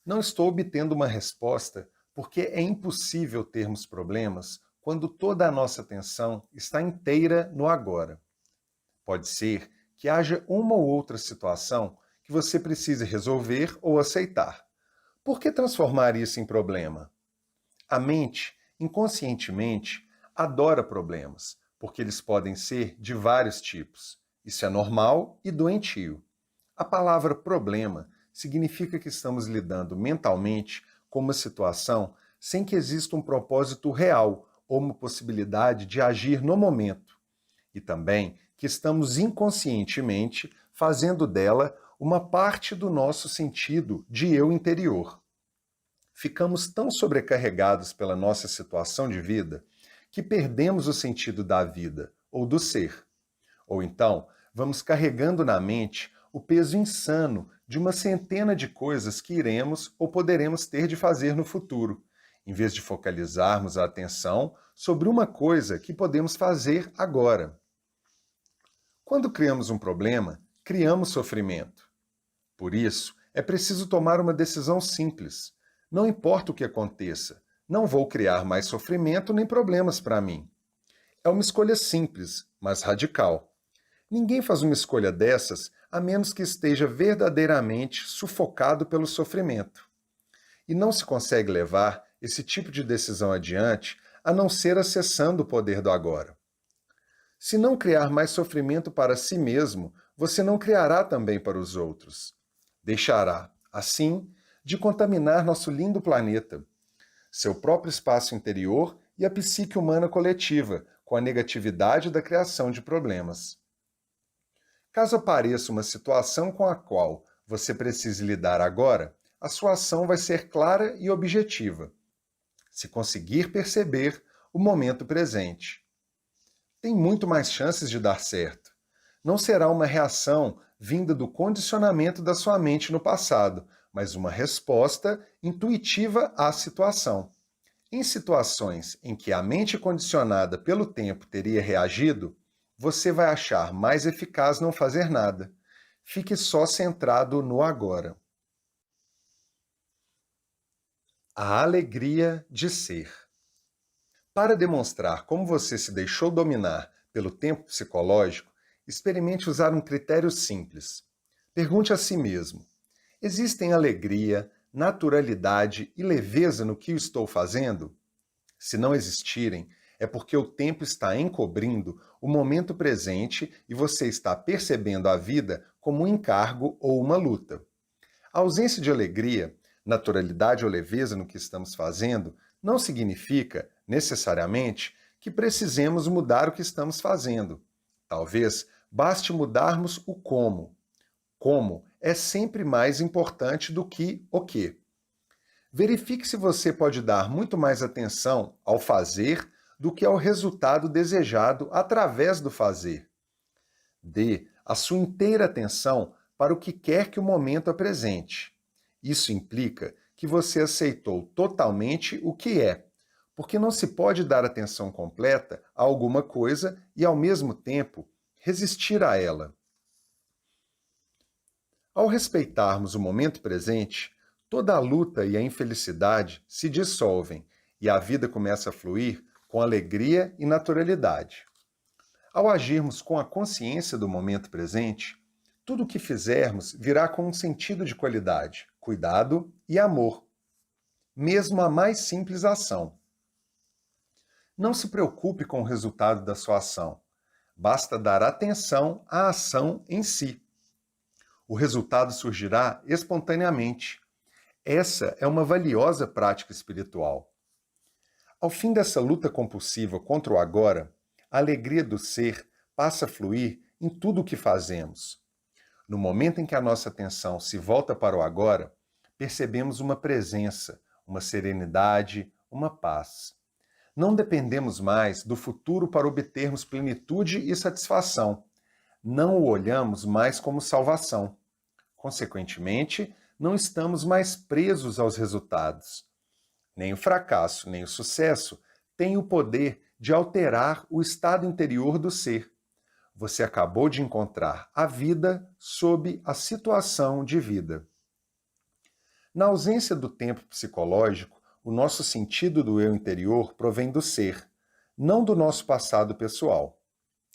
Não estou obtendo uma resposta porque é impossível termos problemas quando toda a nossa atenção está inteira no agora. Pode ser que haja uma ou outra situação que você precise resolver ou aceitar. Por que transformar isso em problema? A mente, inconscientemente, adora problemas, porque eles podem ser de vários tipos. Isso é normal e doentio. A palavra problema significa que estamos lidando mentalmente com uma situação sem que exista um propósito real ou uma possibilidade de agir no momento. E também que estamos inconscientemente fazendo dela uma parte do nosso sentido de eu interior. Ficamos tão sobrecarregados pela nossa situação de vida que perdemos o sentido da vida ou do ser. Ou então, vamos carregando na mente o peso insano de uma centena de coisas que iremos ou poderemos ter de fazer no futuro, em vez de focalizarmos a atenção sobre uma coisa que podemos fazer agora. Quando criamos um problema, criamos sofrimento. Por isso, é preciso tomar uma decisão simples. Não importa o que aconteça, não vou criar mais sofrimento nem problemas para mim. É uma escolha simples, mas radical. Ninguém faz uma escolha dessas a menos que esteja verdadeiramente sufocado pelo sofrimento. E não se consegue levar esse tipo de decisão adiante a não ser acessando o poder do agora. Se não criar mais sofrimento para si mesmo, você não criará também para os outros. Deixará, assim, de contaminar nosso lindo planeta, seu próprio espaço interior e a psique humana coletiva, com a negatividade da criação de problemas. Caso apareça uma situação com a qual você precise lidar agora, a sua ação vai ser clara e objetiva, se conseguir perceber o momento presente. Tem muito mais chances de dar certo. Não será uma reação vinda do condicionamento da sua mente no passado, mas uma resposta intuitiva à situação. Em situações em que a mente condicionada pelo tempo teria reagido, você vai achar mais eficaz não fazer nada. Fique só centrado no agora. A alegria de ser. Para demonstrar como você se deixou dominar pelo tempo psicológico, experimente usar um critério simples. Pergunte a si mesmo: existem alegria, naturalidade e leveza no que eu estou fazendo? Se não existirem, é porque o tempo está encobrindo o momento presente e você está percebendo a vida como um encargo ou uma luta. A ausência de alegria, naturalidade ou leveza no que estamos fazendo não significa, necessariamente, que precisemos mudar o que estamos fazendo. Talvez baste mudarmos o como. Como é sempre mais importante do que o que. Verifique se você pode dar muito mais atenção ao fazer do que ao resultado desejado através do fazer. Dê a sua inteira atenção para o que quer que o momento apresente. Isso implica que você aceitou totalmente o que é, porque não se pode dar atenção completa a alguma coisa e, ao mesmo tempo, resistir a ela. Ao respeitarmos o momento presente, toda a luta e a infelicidade se dissolvem e a vida começa a fluir com alegria e naturalidade. Ao agirmos com a consciência do momento presente, tudo o que fizermos virá com um sentido de qualidade, cuidado e amor, mesmo a mais simples ação. Não se preocupe com o resultado da sua ação. Basta dar atenção à ação em si. O resultado surgirá espontaneamente. Essa é uma valiosa prática espiritual. Ao fim dessa luta compulsiva contra o agora, a alegria do ser passa a fluir em tudo o que fazemos. No momento em que a nossa atenção se volta para o agora, percebemos uma presença, uma serenidade, uma paz. Não dependemos mais do futuro para obtermos plenitude e satisfação. Não o olhamos mais como salvação. Consequentemente, não estamos mais presos aos resultados. Nem o fracasso, nem o sucesso têm o poder de alterar o estado interior do ser. Você acabou de encontrar a vida sob a situação de vida. Na ausência do tempo psicológico, o nosso sentido do eu interior provém do ser, não do nosso passado pessoal.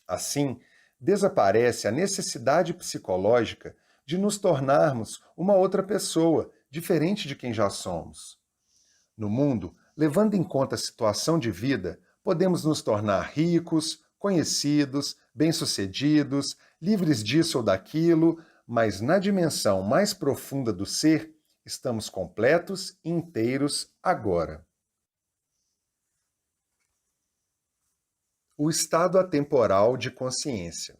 Assim, desaparece a necessidade psicológica de nos tornarmos uma outra pessoa, diferente de quem já somos. No mundo, levando em conta a situação de vida, podemos nos tornar ricos, conhecidos, bem-sucedidos, livres disso ou daquilo, mas na dimensão mais profunda do ser, estamos completos e inteiros agora. O estado atemporal de consciência.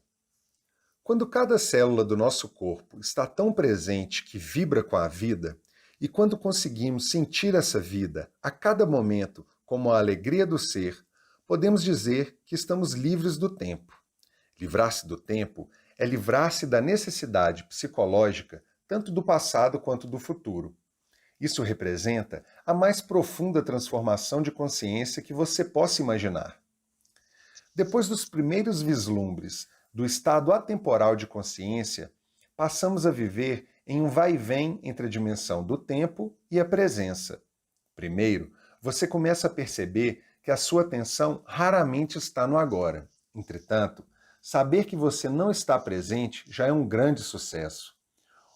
Quando cada célula do nosso corpo está tão presente que vibra com a vida, e quando conseguimos sentir essa vida a cada momento como a alegria do ser, podemos dizer que estamos livres do tempo. Livrar-se do tempo é livrar-se da necessidade psicológica tanto do passado quanto do futuro. Isso representa a mais profunda transformação de consciência que você possa imaginar. Depois dos primeiros vislumbres do estado atemporal de consciência, passamos a viver em um vai-vem entre a dimensão do tempo e a presença. Primeiro, você começa a perceber que a sua atenção raramente está no agora. Entretanto, saber que você não está presente já é um grande sucesso.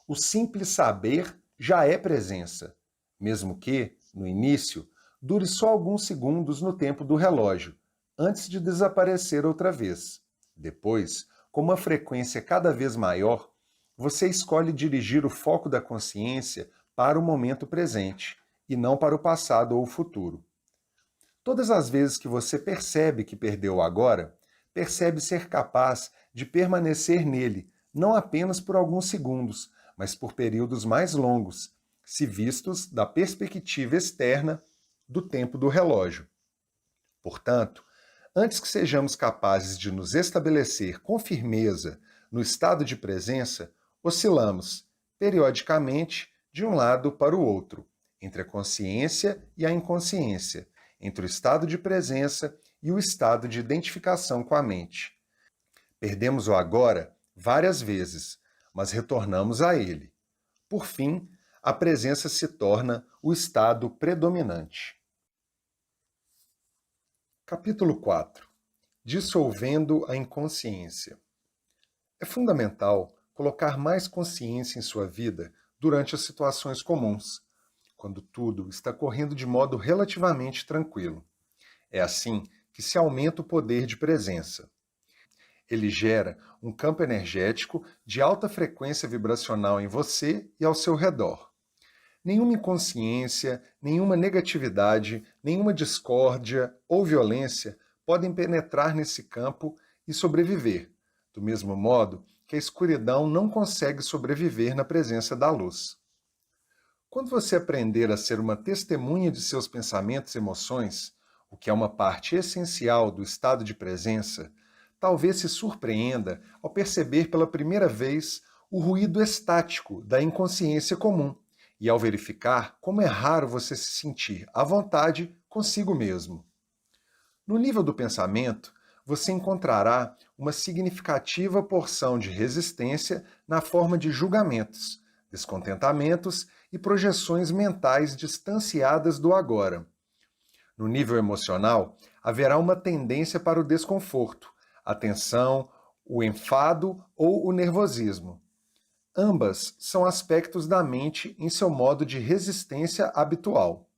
O simples saber já é presença, mesmo que, no início, dure só alguns segundos no tempo do relógio, antes de desaparecer outra vez. Depois, com uma frequência cada vez maior, você escolhe dirigir o foco da consciência para o momento presente, e não para o passado ou o futuro. Todas as vezes que você percebe que perdeu o agora, percebe ser capaz de permanecer nele, não apenas por alguns segundos, mas por períodos mais longos, se vistos da perspectiva externa do tempo do relógio. Portanto, antes que sejamos capazes de nos estabelecer com firmeza no estado de presença, oscilamos, periodicamente, de um lado para o outro, entre a consciência e a inconsciência, entre o estado de presença e o estado de identificação com a mente. Perdemos o agora várias vezes, mas retornamos a ele. Por fim, a presença se torna o estado predominante. Capítulo 4. Dissolvendo a inconsciência. É fundamental colocar mais consciência em sua vida durante as situações comuns, quando tudo está correndo de modo relativamente tranquilo. É assim que se aumenta o poder de presença. Ele gera um campo energético de alta frequência vibracional em você e ao seu redor. Nenhuma inconsciência, nenhuma negatividade, nenhuma discórdia ou violência podem penetrar nesse campo e sobreviver, do mesmo modo que a escuridão não consegue sobreviver na presença da luz. Quando você aprender a ser uma testemunha de seus pensamentos e emoções, o que é uma parte essencial do estado de presença, talvez se surpreenda ao perceber pela primeira vez o ruído estático da inconsciência comum e ao verificar como é raro você se sentir à vontade consigo mesmo. No nível do pensamento, você encontrará uma significativa porção de resistência na forma de julgamentos, descontentamentos e projeções mentais distanciadas do agora. No nível emocional, haverá uma tendência para o desconforto, a tensão, o enfado ou o nervosismo. Ambas são aspectos da mente em seu modo de resistência habitual.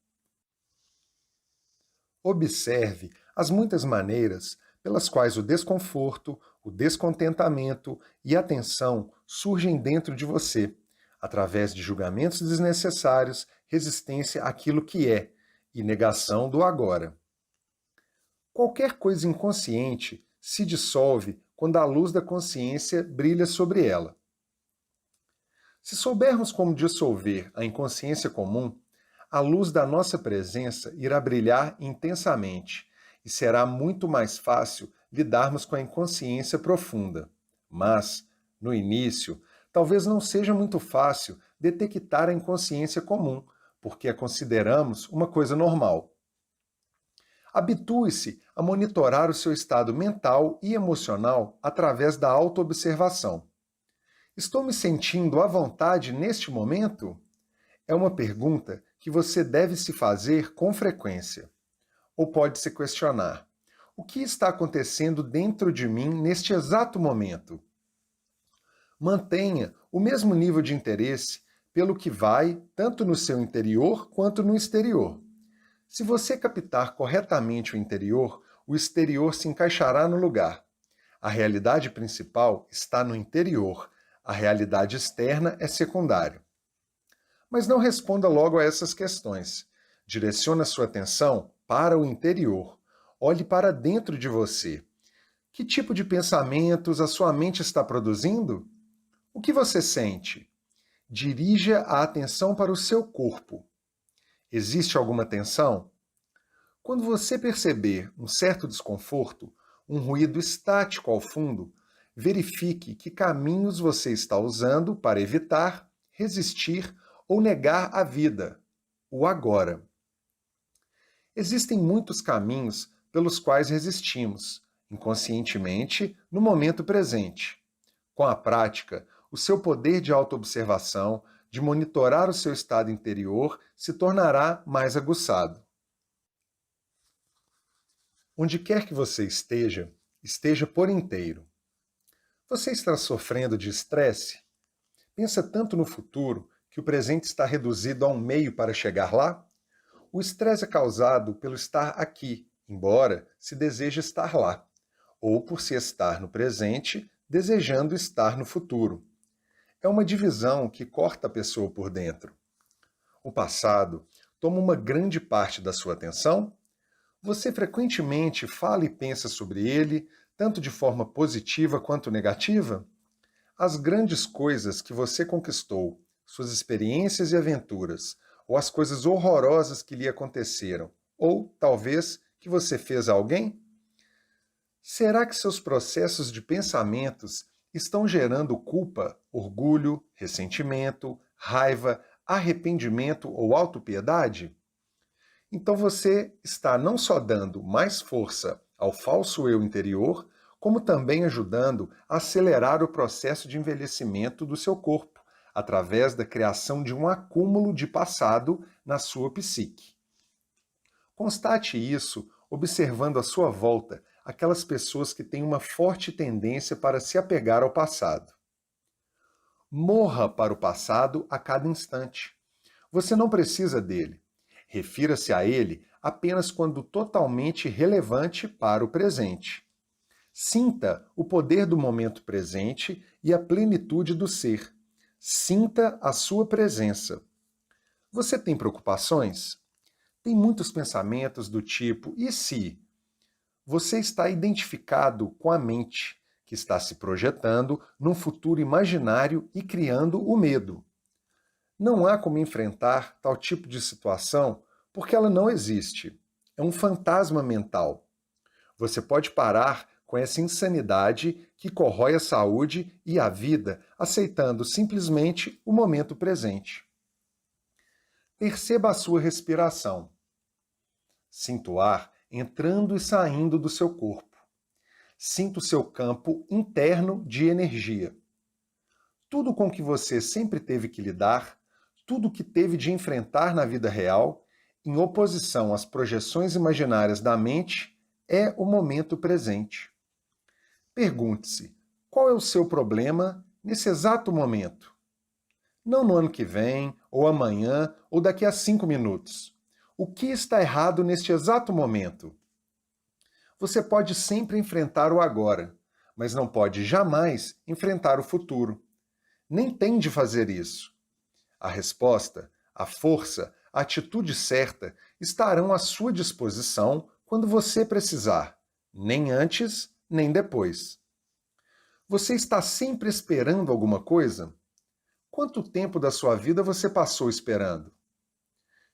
Observe as muitas maneiras pelas quais o desconforto, o descontentamento e a tensão surgem dentro de você, através de julgamentos desnecessários, resistência àquilo que é e negação do agora. Qualquer coisa inconsciente se dissolve quando a luz da consciência brilha sobre ela. Se soubermos como dissolver a inconsciência comum, a luz da nossa presença irá brilhar intensamente e será muito mais fácil lidarmos com a inconsciência profunda. Mas, no início, talvez não seja muito fácil detectar a inconsciência comum, porque a consideramos uma coisa normal. Habitue-se a monitorar o seu estado mental e emocional através da autoobservação. Estou me sentindo à vontade neste momento? É uma pergunta que você deve se fazer com frequência. Ou pode se questionar: o que está acontecendo dentro de mim neste exato momento? Mantenha o mesmo nível de interesse pelo que vai tanto no seu interior quanto no exterior. Se você captar corretamente o interior, o exterior se encaixará no lugar. A realidade principal está no interior. A realidade externa é secundária. Mas não responda logo a essas questões. Direcione a sua atenção para o interior. Olhe para dentro de você. Que tipo de pensamentos a sua mente está produzindo? O que você sente? Dirija a atenção para o seu corpo. Existe alguma tensão? Quando você perceber um certo desconforto, um ruído estático ao fundo, verifique que caminhos você está usando para evitar, resistir ou negar a vida, o agora. Existem muitos caminhos pelos quais resistimos, inconscientemente, no momento presente. Com a prática, o seu poder de autoobservação, de monitorar o seu estado interior, se tornará mais aguçado. Onde quer que você esteja, esteja por inteiro. Você está sofrendo de estresse? Pensa tanto no futuro que o presente está reduzido a um meio para chegar lá? O estresse é causado pelo estar aqui, embora se deseje estar lá, ou por se estar no presente, desejando estar no futuro. É uma divisão que corta a pessoa por dentro. O passado toma uma grande parte da sua atenção? Você frequentemente fala e pensa sobre ele, tanto de forma positiva quanto negativa? As grandes coisas que você conquistou, suas experiências e aventuras, ou as coisas horrorosas que lhe aconteceram, ou talvez que você fez a alguém? Será que seus processos de pensamentos estão gerando culpa, orgulho, ressentimento, raiva, arrependimento ou autopiedade? Então você está não só dando mais força ao falso eu interior, como também ajudando a acelerar o processo de envelhecimento do seu corpo, através da criação de um acúmulo de passado na sua psique. Constate isso observando à sua volta aquelas pessoas que têm uma forte tendência para se apegar ao passado. Morra para o passado a cada instante. Você não precisa dele. Refira-se a ele apenas quando totalmente relevante para o presente. Sinta o poder do momento presente e a plenitude do ser. Sinta a sua presença. Você tem preocupações? Tem muitos pensamentos do tipo: e se? Você está identificado com a mente, que está se projetando num futuro imaginário e criando o medo. Não há como enfrentar tal tipo de situação porque ela não existe. É um fantasma mental. Você pode parar com essa insanidade que corrói a saúde e a vida, aceitando simplesmente o momento presente. Perceba a sua respiração. Sinta o ar entrando e saindo do seu corpo. Sinta o seu campo interno de energia. Tudo com que você sempre teve que lidar, tudo que teve de enfrentar na vida real, em oposição às projeções imaginárias da mente, é o momento presente. Pergunte-se, qual é o seu problema nesse exato momento? Não no ano que vem, ou amanhã, ou daqui a 5 minutos. O que está errado neste exato momento? Você pode sempre enfrentar o agora, mas não pode jamais enfrentar o futuro. Nem tem de fazer isso. A resposta, a força, a atitude certa estarão à sua disposição quando você precisar, nem antes, nem depois. Você está sempre esperando alguma coisa? Quanto tempo da sua vida você passou esperando?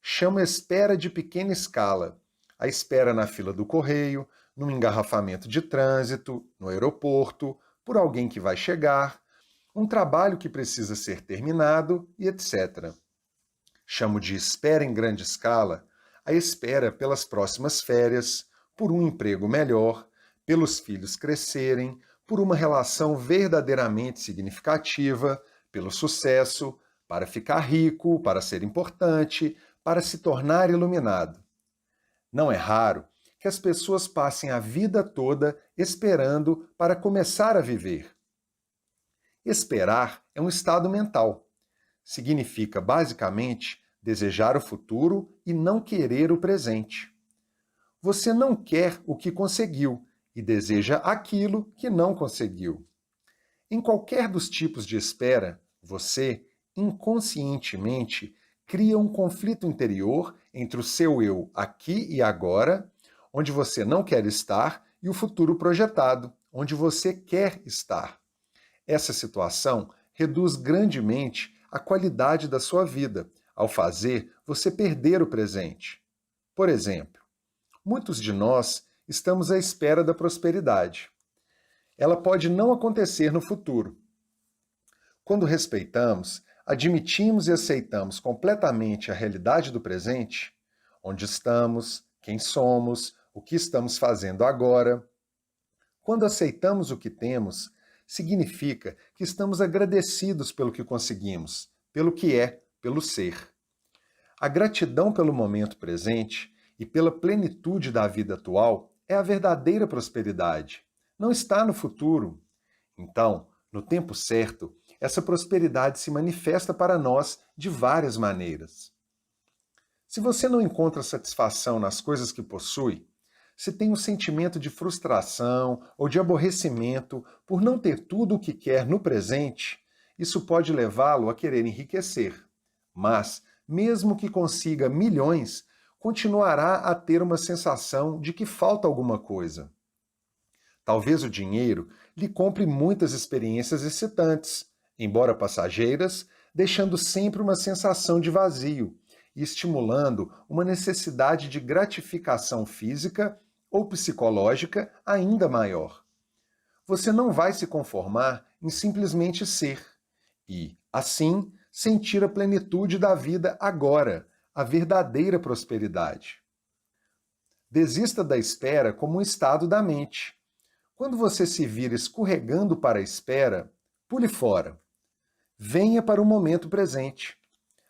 Chamo espera de pequena escala, a espera na fila do correio, no engarrafamento de trânsito, no aeroporto, por alguém que vai chegar, um trabalho que precisa ser terminado e etc. Chamo de espera em grande escala a espera pelas próximas férias, por um emprego melhor, pelos filhos crescerem, por uma relação verdadeiramente significativa, pelo sucesso, para ficar rico, para ser importante, para se tornar iluminado. Não é raro que as pessoas passem a vida toda esperando para começar a viver. Esperar é um estado mental. Significa, basicamente, desejar o futuro e não querer o presente. Você não quer o que conseguiu e deseja aquilo que não conseguiu. Em qualquer dos tipos de espera, você, inconscientemente, cria um conflito interior entre o seu eu aqui e agora, onde você não quer estar, e o futuro projetado, onde você quer estar. Essa situação reduz grandemente a qualidade da sua vida, ao fazer você perder o presente. Por exemplo, muitos de nós estamos à espera da prosperidade. Ela pode não acontecer no futuro. Quando respeitamos, admitimos e aceitamos completamente a realidade do presente, onde estamos, quem somos, o que estamos fazendo agora. Quando aceitamos o que temos, significa que estamos agradecidos pelo que conseguimos, pelo que é, pelo ser. A gratidão pelo momento presente e pela plenitude da vida atual é a verdadeira prosperidade. Não está no futuro. Então, no tempo certo, essa prosperidade se manifesta para nós de várias maneiras. Se você não encontra satisfação nas coisas que possui, se tem um sentimento de frustração ou de aborrecimento por não ter tudo o que quer no presente, isso pode levá-lo a querer enriquecer. Mas, mesmo que consiga milhões, continuará a ter uma sensação de que falta alguma coisa. Talvez o dinheiro lhe compre muitas experiências excitantes, embora passageiras, deixando sempre uma sensação de vazio e estimulando uma necessidade de gratificação física ou psicológica ainda maior. Você não vai se conformar em simplesmente ser e, assim, sentir a plenitude da vida agora, a verdadeira prosperidade. Desista da espera como um estado da mente. Quando você se vir escorregando para a espera, pule fora. Venha para o momento presente.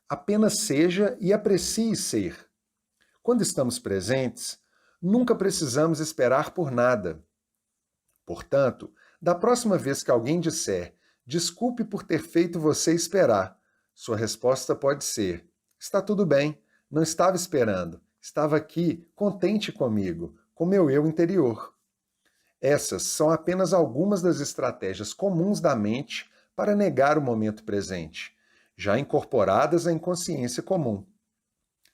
Apenas seja e aprecie ser. Quando estamos presentes, nunca precisamos esperar por nada. Portanto, da próxima vez que alguém disser "desculpe por ter feito você esperar", sua resposta pode ser: "Está tudo bem, não estava esperando, estava aqui, contente comigo, com meu eu interior." Essas são apenas algumas das estratégias comuns da mente para negar o momento presente, já incorporadas à inconsciência comum.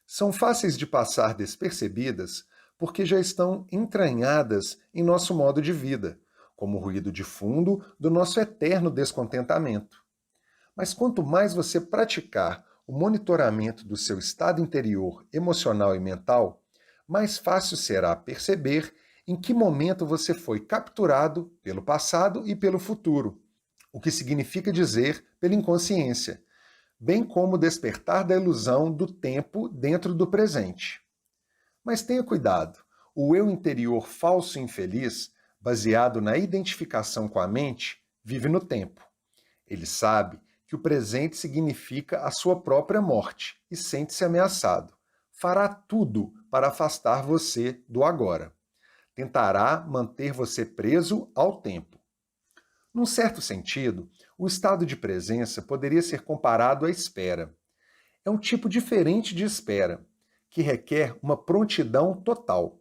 São fáceis de passar despercebidas porque já estão entranhadas em nosso modo de vida, como o ruído de fundo do nosso eterno descontentamento. Mas quanto mais você praticar o monitoramento do seu estado interior, emocional e mental, mais fácil será perceber em que momento você foi capturado pelo passado e pelo futuro, o que significa dizer pela inconsciência, bem como despertar da ilusão do tempo dentro do presente. Mas tenha cuidado, o eu interior falso e infeliz, baseado na identificação com a mente, vive no tempo. Ele sabe que o presente significa a sua própria morte e sente-se ameaçado. Fará tudo para afastar você do agora. Tentará manter você preso ao tempo. Num certo sentido, o estado de presença poderia ser comparado à espera. É um tipo diferente de espera, que requer uma prontidão total.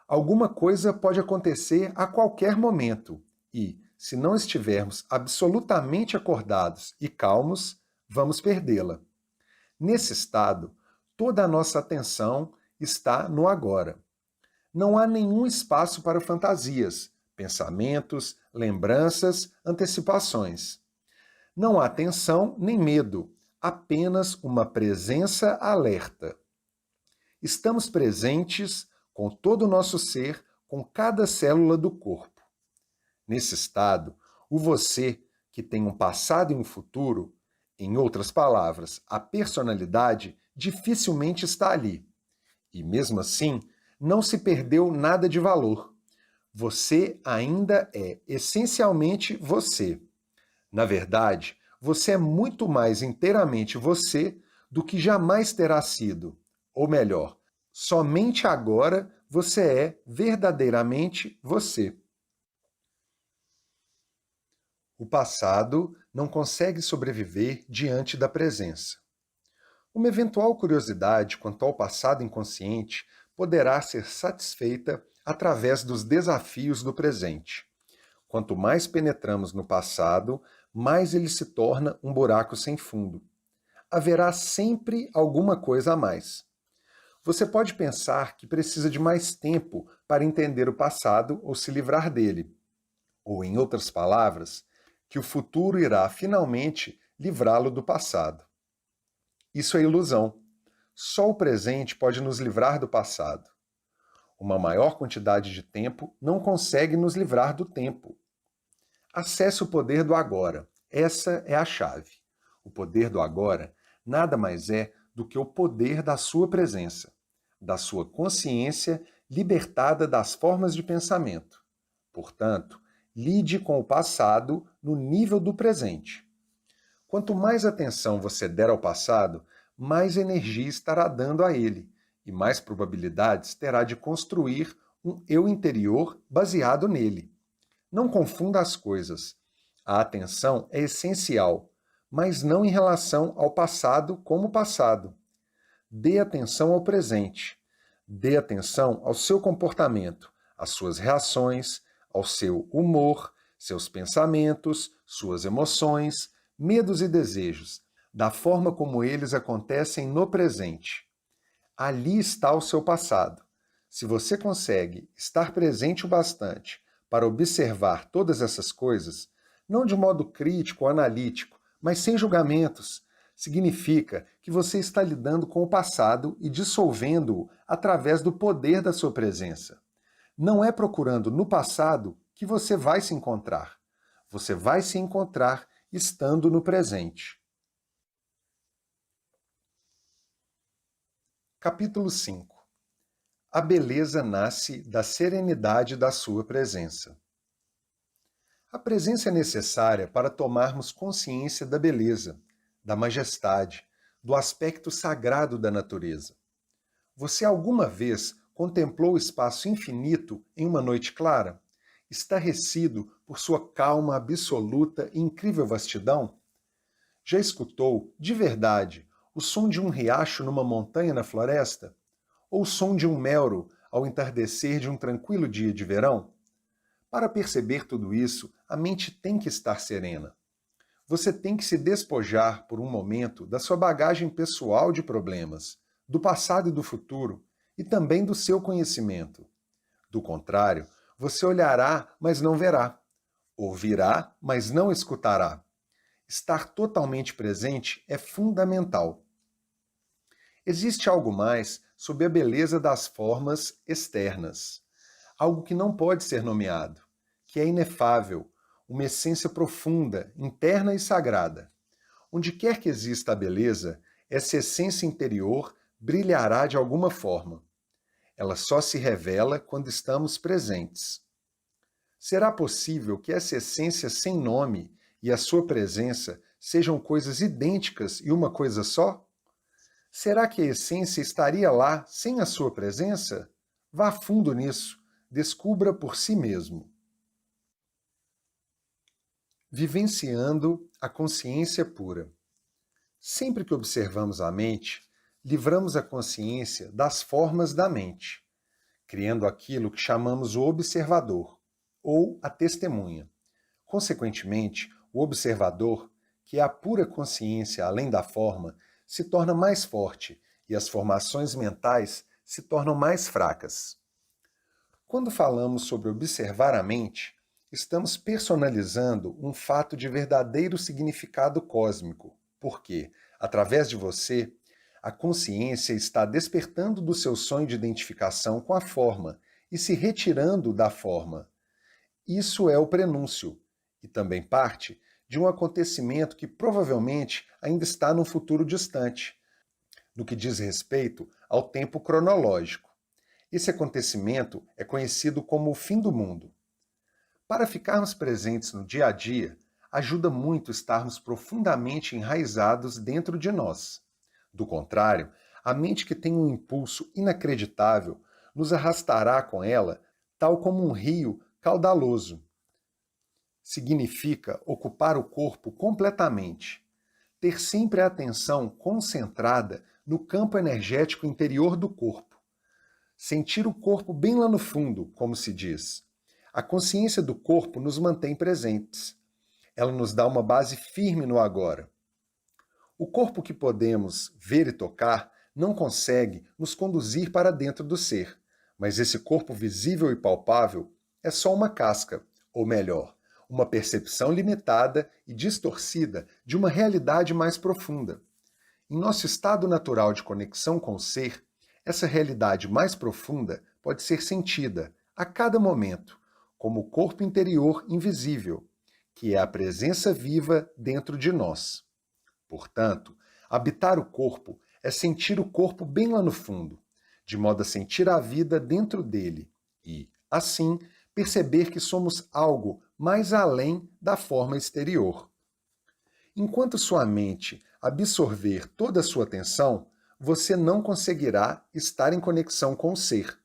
Alguma coisa pode acontecer a qualquer momento e, se não estivermos absolutamente acordados e calmos, vamos perdê-la. Nesse estado, toda a nossa atenção está no agora. Não há nenhum espaço para fantasias, pensamentos, lembranças, antecipações. Não há tensão nem medo, apenas uma presença alerta. Estamos presentes com todo o nosso ser, com cada célula do corpo. Nesse estado, o você, que tem um passado e um futuro, em outras palavras, a personalidade, dificilmente está ali. E mesmo assim, não se perdeu nada de valor. Você ainda é essencialmente você. Na verdade, você é muito mais inteiramente você do que jamais terá sido. Ou melhor, somente agora você é verdadeiramente você. O passado não consegue sobreviver diante da presença. Uma eventual curiosidade quanto ao passado inconsciente poderá ser satisfeita através dos desafios do presente. Quanto mais penetramos no passado, mais ele se torna um buraco sem fundo. Haverá sempre alguma coisa a mais. Você pode pensar que precisa de mais tempo para entender o passado ou se livrar dele. Ou, em outras palavras, que o futuro irá finalmente livrá-lo do passado. Isso é ilusão. Só o presente pode nos livrar do passado. Uma maior quantidade de tempo não consegue nos livrar do tempo. Acesse o poder do agora. Essa é a chave. O poder do agora nada mais é do que o poder da sua presença, da sua consciência libertada das formas de pensamento. Portanto, lide com o passado no nível do presente. Quanto mais atenção você der ao passado, mais energia estará dando a ele e mais probabilidades terá de construir um eu interior baseado nele. Não confunda as coisas. A atenção é essencial, mas não em relação ao passado como passado. Dê atenção ao presente. Dê atenção ao seu comportamento, às suas reações, ao seu humor, seus pensamentos, suas emoções, medos e desejos, da forma como eles acontecem no presente. Ali está o seu passado. Se você consegue estar presente o bastante para observar todas essas coisas, não de modo crítico ou analítico, mas sem julgamentos, significa que você está lidando com o passado e dissolvendo-o através do poder da sua presença. Não é procurando no passado que você vai se encontrar. Você vai se encontrar estando no presente. Capítulo 5. A beleza nasce da serenidade da sua presença. A presença é necessária para tomarmos consciência da beleza, da majestade, do aspecto sagrado da natureza. Você alguma vez contemplou o espaço infinito em uma noite clara, estarrecido por sua calma absoluta e incrível vastidão? Já escutou, de verdade, o som de um riacho numa montanha na floresta? Ou o som de um melro ao entardecer de um tranquilo dia de verão? Para perceber tudo isso, a mente tem que estar serena. Você tem que se despojar por um momento da sua bagagem pessoal de problemas, do passado e do futuro, e também do seu conhecimento. Do contrário, você olhará, mas não verá. Ouvirá, mas não escutará. Estar totalmente presente é fundamental. Existe algo mais sob a beleza das formas externas. Algo que não pode ser nomeado, que é inefável, uma essência profunda, interna e sagrada. Onde quer que exista a beleza, essa essência interior brilhará de alguma forma. Ela só se revela quando estamos presentes. Será possível que essa essência sem nome e a sua presença sejam coisas idênticas e uma coisa só? Será que a essência estaria lá sem a sua presença? Vá fundo nisso, descubra por si mesmo. Vivenciando a consciência pura. Sempre que observamos a mente, livramos a consciência das formas da mente, criando aquilo que chamamos o observador, ou a testemunha. Consequentemente, o observador, que é a pura consciência além da forma, se torna mais forte e as formações mentais se tornam mais fracas. Quando falamos sobre observar a mente, estamos personalizando um fato de verdadeiro significado cósmico, porque, através de você, a consciência está despertando do seu sonho de identificação com a forma e se retirando da forma. Isso é o prenúncio, e também parte de um acontecimento que provavelmente ainda está num futuro distante, no que diz respeito ao tempo cronológico. Esse acontecimento é conhecido como o fim do mundo. Para ficarmos presentes no dia a dia, ajuda muito estarmos profundamente enraizados dentro de nós. Do contrário, a mente que tem um impulso inacreditável nos arrastará com ela, tal como um rio caudaloso. Significa ocupar o corpo completamente, ter sempre a atenção concentrada no campo energético interior do corpo. Sentir o corpo bem lá no fundo, como se diz. A consciência do corpo nos mantém presentes. Ela nos dá uma base firme no agora. O corpo que podemos ver e tocar não consegue nos conduzir para dentro do ser, mas esse corpo visível e palpável é só uma casca, ou melhor, uma percepção limitada e distorcida de uma realidade mais profunda. Em nosso estado natural de conexão com o ser, essa realidade mais profunda pode ser sentida, a cada momento, como o corpo interior invisível, que é a presença viva dentro de nós. Portanto, habitar o corpo é sentir o corpo bem lá no fundo, de modo a sentir a vida dentro dele e, assim, perceber que somos algo mais além da forma exterior. Enquanto sua mente absorver toda a sua atenção, você não conseguirá estar em conexão com o ser.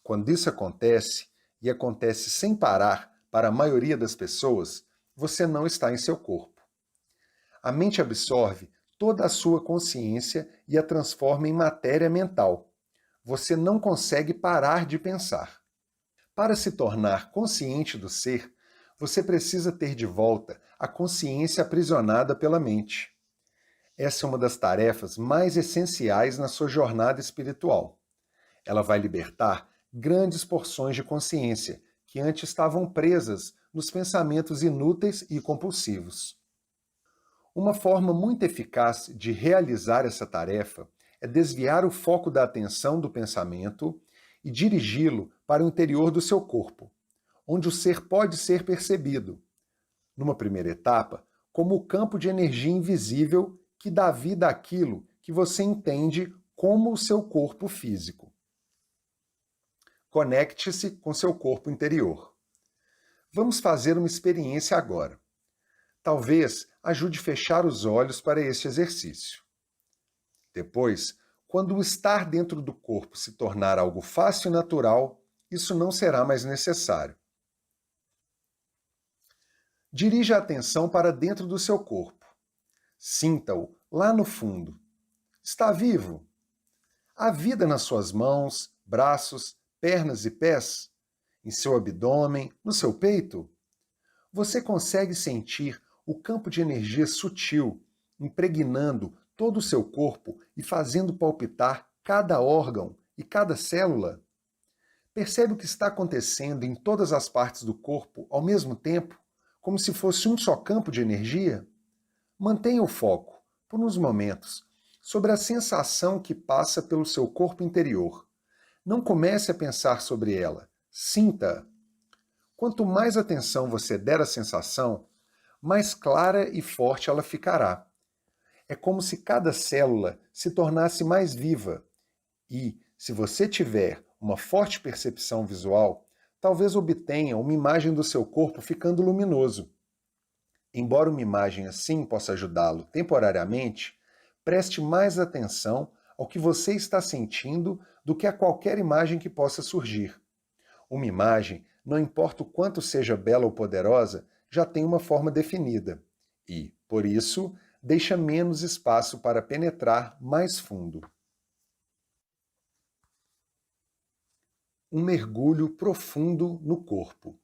Quando isso acontece, e acontece sem parar para a maioria das pessoas, você não está em seu corpo. A mente absorve toda a sua consciência e a transforma em matéria mental. Você não consegue parar de pensar. Para se tornar consciente do ser, você precisa ter de volta a consciência aprisionada pela mente. Essa é uma das tarefas mais essenciais na sua jornada espiritual. Ela vai libertar grandes porções de consciência que antes estavam presas nos pensamentos inúteis e compulsivos. Uma forma muito eficaz de realizar essa tarefa é desviar o foco da atenção do pensamento e dirigi-lo para o interior do seu corpo, onde o ser pode ser percebido, numa primeira etapa, como o campo de energia invisível que dá vida àquilo que você entende como o seu corpo físico. Conecte-se com seu corpo interior. Vamos fazer uma experiência agora. Talvez ajude a fechar os olhos para este exercício. Depois, quando o estar dentro do corpo se tornar algo fácil e natural, isso não será mais necessário. Dirija a atenção para dentro do seu corpo. Sinta-o lá no fundo. Está vivo? Há vida nas suas mãos, braços, pernas e pés? Em seu abdômen, no seu peito? Você consegue sentir o campo de energia sutil, impregnando todo o seu corpo e fazendo palpitar cada órgão e cada célula? Percebe o que está acontecendo em todas as partes do corpo ao mesmo tempo, como se fosse um só campo de energia? Mantenha o foco, por uns momentos, sobre a sensação que passa pelo seu corpo interior. Não comece a pensar sobre ela, sinta-a. Quanto mais atenção você der à sensação, mais clara e forte ela ficará. É como se cada célula se tornasse mais viva e, se você tiver uma forte percepção visual, talvez obtenha uma imagem do seu corpo ficando luminoso. Embora uma imagem assim possa ajudá-lo temporariamente, preste mais atenção ao que você está sentindo do que a qualquer imagem que possa surgir. Uma imagem, não importa o quanto seja bela ou poderosa, já tem uma forma definida e, por isso, deixa menos espaço para penetrar mais fundo. Um mergulho profundo no corpo.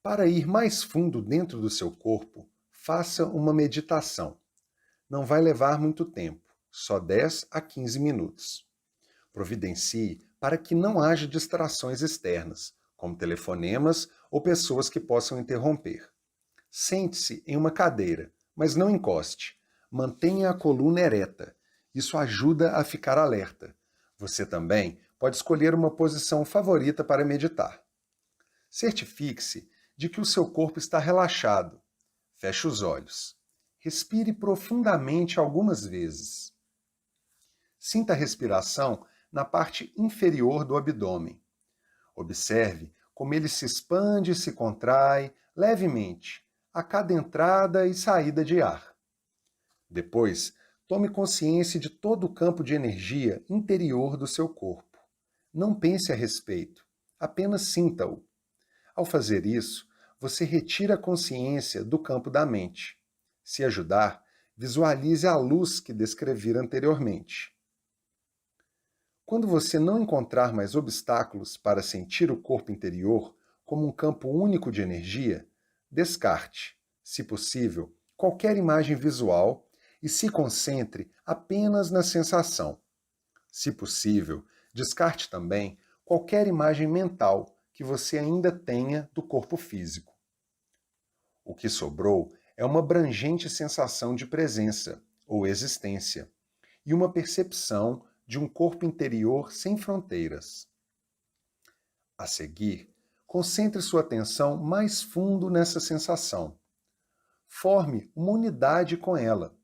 Para ir mais fundo dentro do seu corpo, faça uma meditação. Não vai levar muito tempo, só 10 a 15 minutos. Providencie para que não haja distrações externas, como telefonemas ou pessoas que possam interromper. Sente-se em uma cadeira, mas não encoste. Mantenha a coluna ereta. Isso ajuda a ficar alerta. Você também pode escolher uma posição favorita para meditar. Certifique-se de que o seu corpo está relaxado. Feche os olhos. Respire profundamente algumas vezes. Sinta a respiração na parte inferior do abdômen. Observe como ele se expande e se contrai levemente a cada entrada e saída de ar. Depois, tome consciência de todo o campo de energia interior do seu corpo. Não pense a respeito, apenas sinta-o. Ao fazer isso, você retira a consciência do campo da mente. Se ajudar, visualize a luz que descrevi anteriormente. Quando você não encontrar mais obstáculos para sentir o corpo interior como um campo único de energia, descarte, se possível, qualquer imagem visual e se concentre apenas na sensação. Se possível, descarte também qualquer imagem mental que você ainda tenha do corpo físico. O que sobrou é uma abrangente sensação de presença ou existência e uma percepção de um corpo interior sem fronteiras. A seguir, concentre sua atenção mais fundo nessa sensação. Forme uma unidade com ela.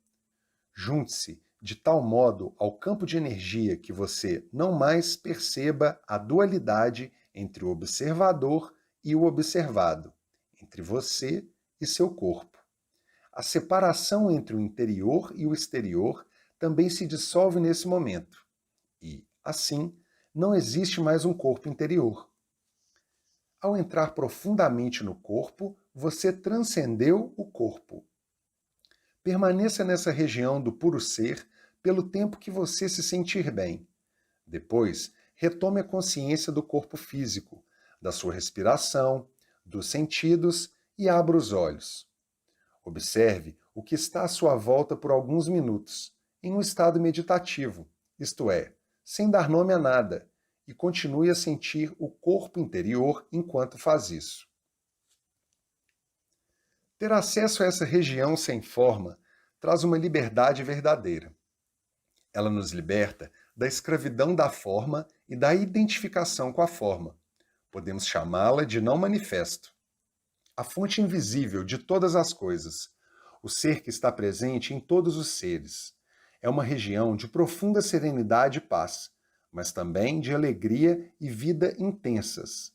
Junte-se de tal modo ao campo de energia que você não mais perceba a dualidade entre o observador e o observado, entre você e seu corpo. A separação entre o interior e o exterior também se dissolve nesse momento. E, assim, não existe mais um corpo interior. Ao entrar profundamente no corpo, você transcendeu o corpo. Permaneça nessa região do puro ser pelo tempo que você se sentir bem. Depois, retome a consciência do corpo físico, da sua respiração, dos sentidos e abra os olhos. Observe o que está à sua volta por alguns minutos, em um estado meditativo, isto é, sem dar nome a nada, e continue a sentir o corpo interior enquanto faz isso. Ter acesso a essa região sem forma traz uma liberdade verdadeira. Ela nos liberta da escravidão da forma e da identificação com a forma. Podemos chamá-la de não manifesto. A fonte invisível de todas as coisas, o ser que está presente em todos os seres. É uma região de profunda serenidade e paz, mas também de alegria e vida intensas.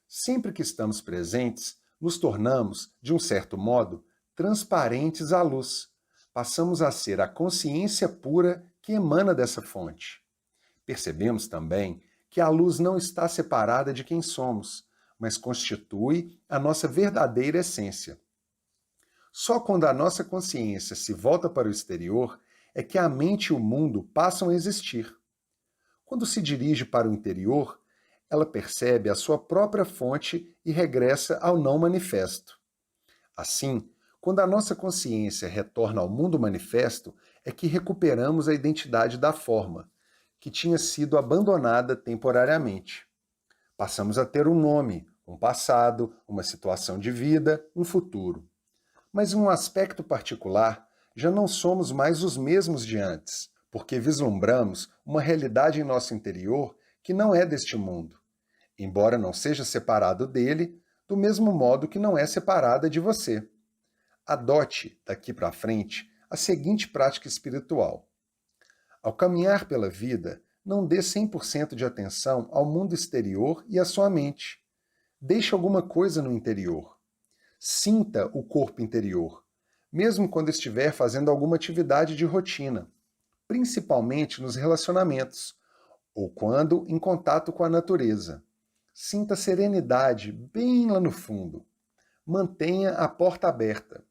Sempre que estamos presentes, nos tornamos, de um certo modo, transparentes à luz. Passamos a ser a consciência pura que emana dessa fonte. Percebemos também que a luz não está separada de quem somos, mas constitui a nossa verdadeira essência. Só quando a nossa consciência se volta para o exterior é que a mente e o mundo passam a existir. Quando se dirige para o interior, ela percebe a sua própria fonte e regressa ao não manifesto. Assim, quando a nossa consciência retorna ao mundo manifesto, é que recuperamos a identidade da forma, que tinha sido abandonada temporariamente. Passamos a ter um nome, um passado, uma situação de vida, um futuro. Mas em um aspecto particular, já não somos mais os mesmos de antes, porque vislumbramos uma realidade em nosso interior que não é deste mundo, embora não seja separado dele, do mesmo modo que não é separada de você. Adote, daqui para frente, a seguinte prática espiritual. Ao caminhar pela vida, não dê 100% de atenção ao mundo exterior e à sua mente. Deixe alguma coisa no interior. Sinta o corpo interior, mesmo quando estiver fazendo alguma atividade de rotina, principalmente nos relacionamentos, ou quando em contato com a natureza. Sinta serenidade bem lá no fundo. Mantenha a porta aberta.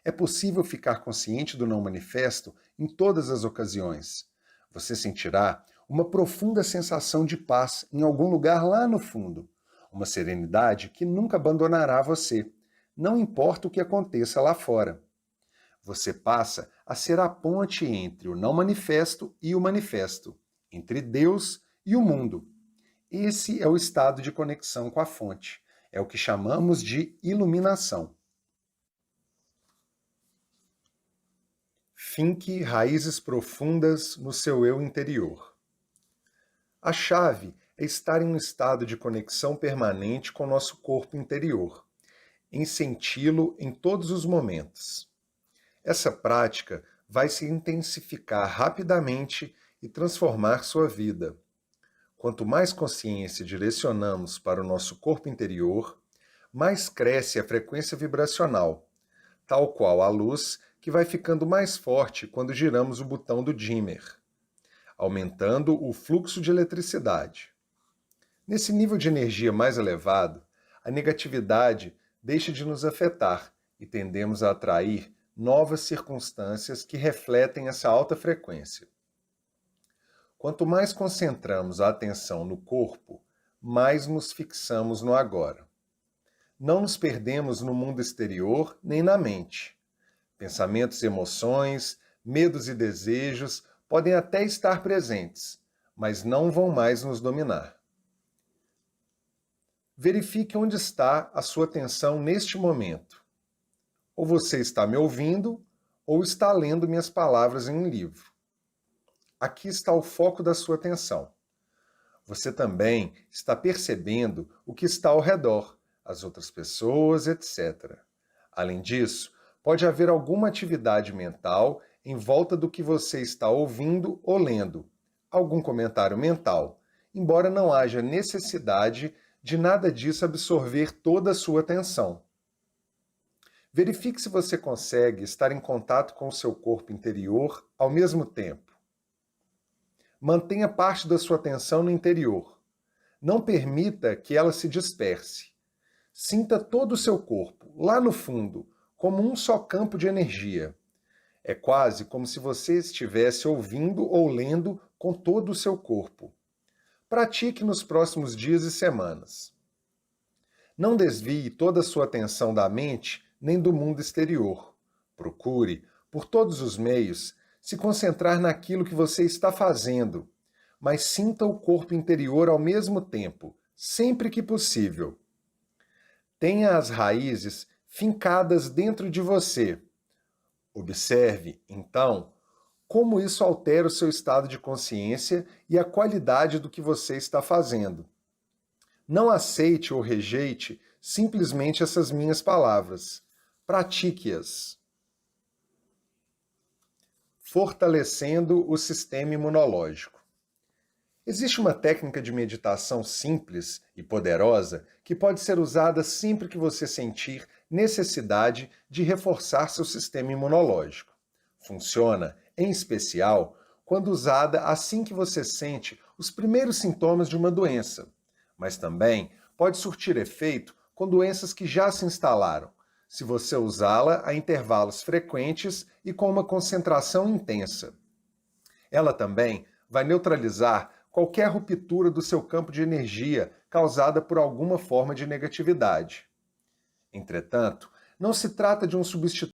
É possível ficar consciente do não manifesto em todas as ocasiões. Você sentirá uma profunda sensação de paz em algum lugar lá no fundo, uma serenidade que nunca abandonará você, não importa o que aconteça lá fora. Você passa a ser a ponte entre o não manifesto e o manifesto, entre Deus e o mundo. Esse é o estado de conexão com a fonte. É o que chamamos de iluminação. Finque raízes profundas no seu eu interior. A chave é estar em um estado de conexão permanente com o nosso corpo interior, em senti-lo em todos os momentos. Essa prática vai se intensificar rapidamente e transformar sua vida. Quanto mais consciência direcionamos para o nosso corpo interior, mais cresce a frequência vibracional, tal qual a luz que vai ficando mais forte quando giramos o botão do dimmer, aumentando o fluxo de eletricidade. Nesse nível de energia mais elevado, a negatividade deixa de nos afetar e tendemos a atrair novas circunstâncias que refletem essa alta frequência. Quanto mais concentramos a atenção no corpo, mais nos fixamos no agora. Não nos perdemos no mundo exterior nem na mente. Pensamentos e emoções, medos e desejos podem até estar presentes, mas não vão mais nos dominar. Verifique onde está a sua atenção neste momento. Ou você está me ouvindo, ou está lendo minhas palavras em um livro. Aqui está o foco da sua atenção. Você também está percebendo o que está ao redor, as outras pessoas, etc. Além disso, pode haver alguma atividade mental em volta do que você está ouvindo ou lendo, algum comentário mental, embora não haja necessidade de nada disso absorver toda a sua atenção. Verifique se você consegue estar em contato com o seu corpo interior ao mesmo tempo. Mantenha parte da sua atenção no interior. Não permita que ela se disperse. Sinta todo o seu corpo, lá no fundo, como um só campo de energia. É quase como se você estivesse ouvindo ou lendo com todo o seu corpo. Pratique nos próximos dias e semanas. Não desvie toda a sua atenção da mente nem do mundo exterior, Procure, por todos os meios, se concentrar naquilo que você está fazendo, mas sinta o corpo interior ao mesmo tempo, sempre que possível. Tenha as raízes fincadas dentro de você. Observe, então, como isso altera o seu estado de consciência e a qualidade do que você está fazendo. Não aceite ou rejeite simplesmente essas minhas palavras. Pratique-as. Fortalecendo o sistema imunológico. Existe uma técnica de meditação simples e poderosa que pode ser usada sempre que você sentir necessidade de reforçar seu sistema imunológico. Funciona, em especial, quando usada assim que você sente os primeiros sintomas de uma doença, mas também pode surtir efeito com doenças que já se instalaram, se você usá-la a intervalos frequentes e com uma concentração intensa. Ela também vai neutralizar qualquer ruptura do seu campo de energia causada por alguma forma de negatividade. Entretanto, não se trata de um substituto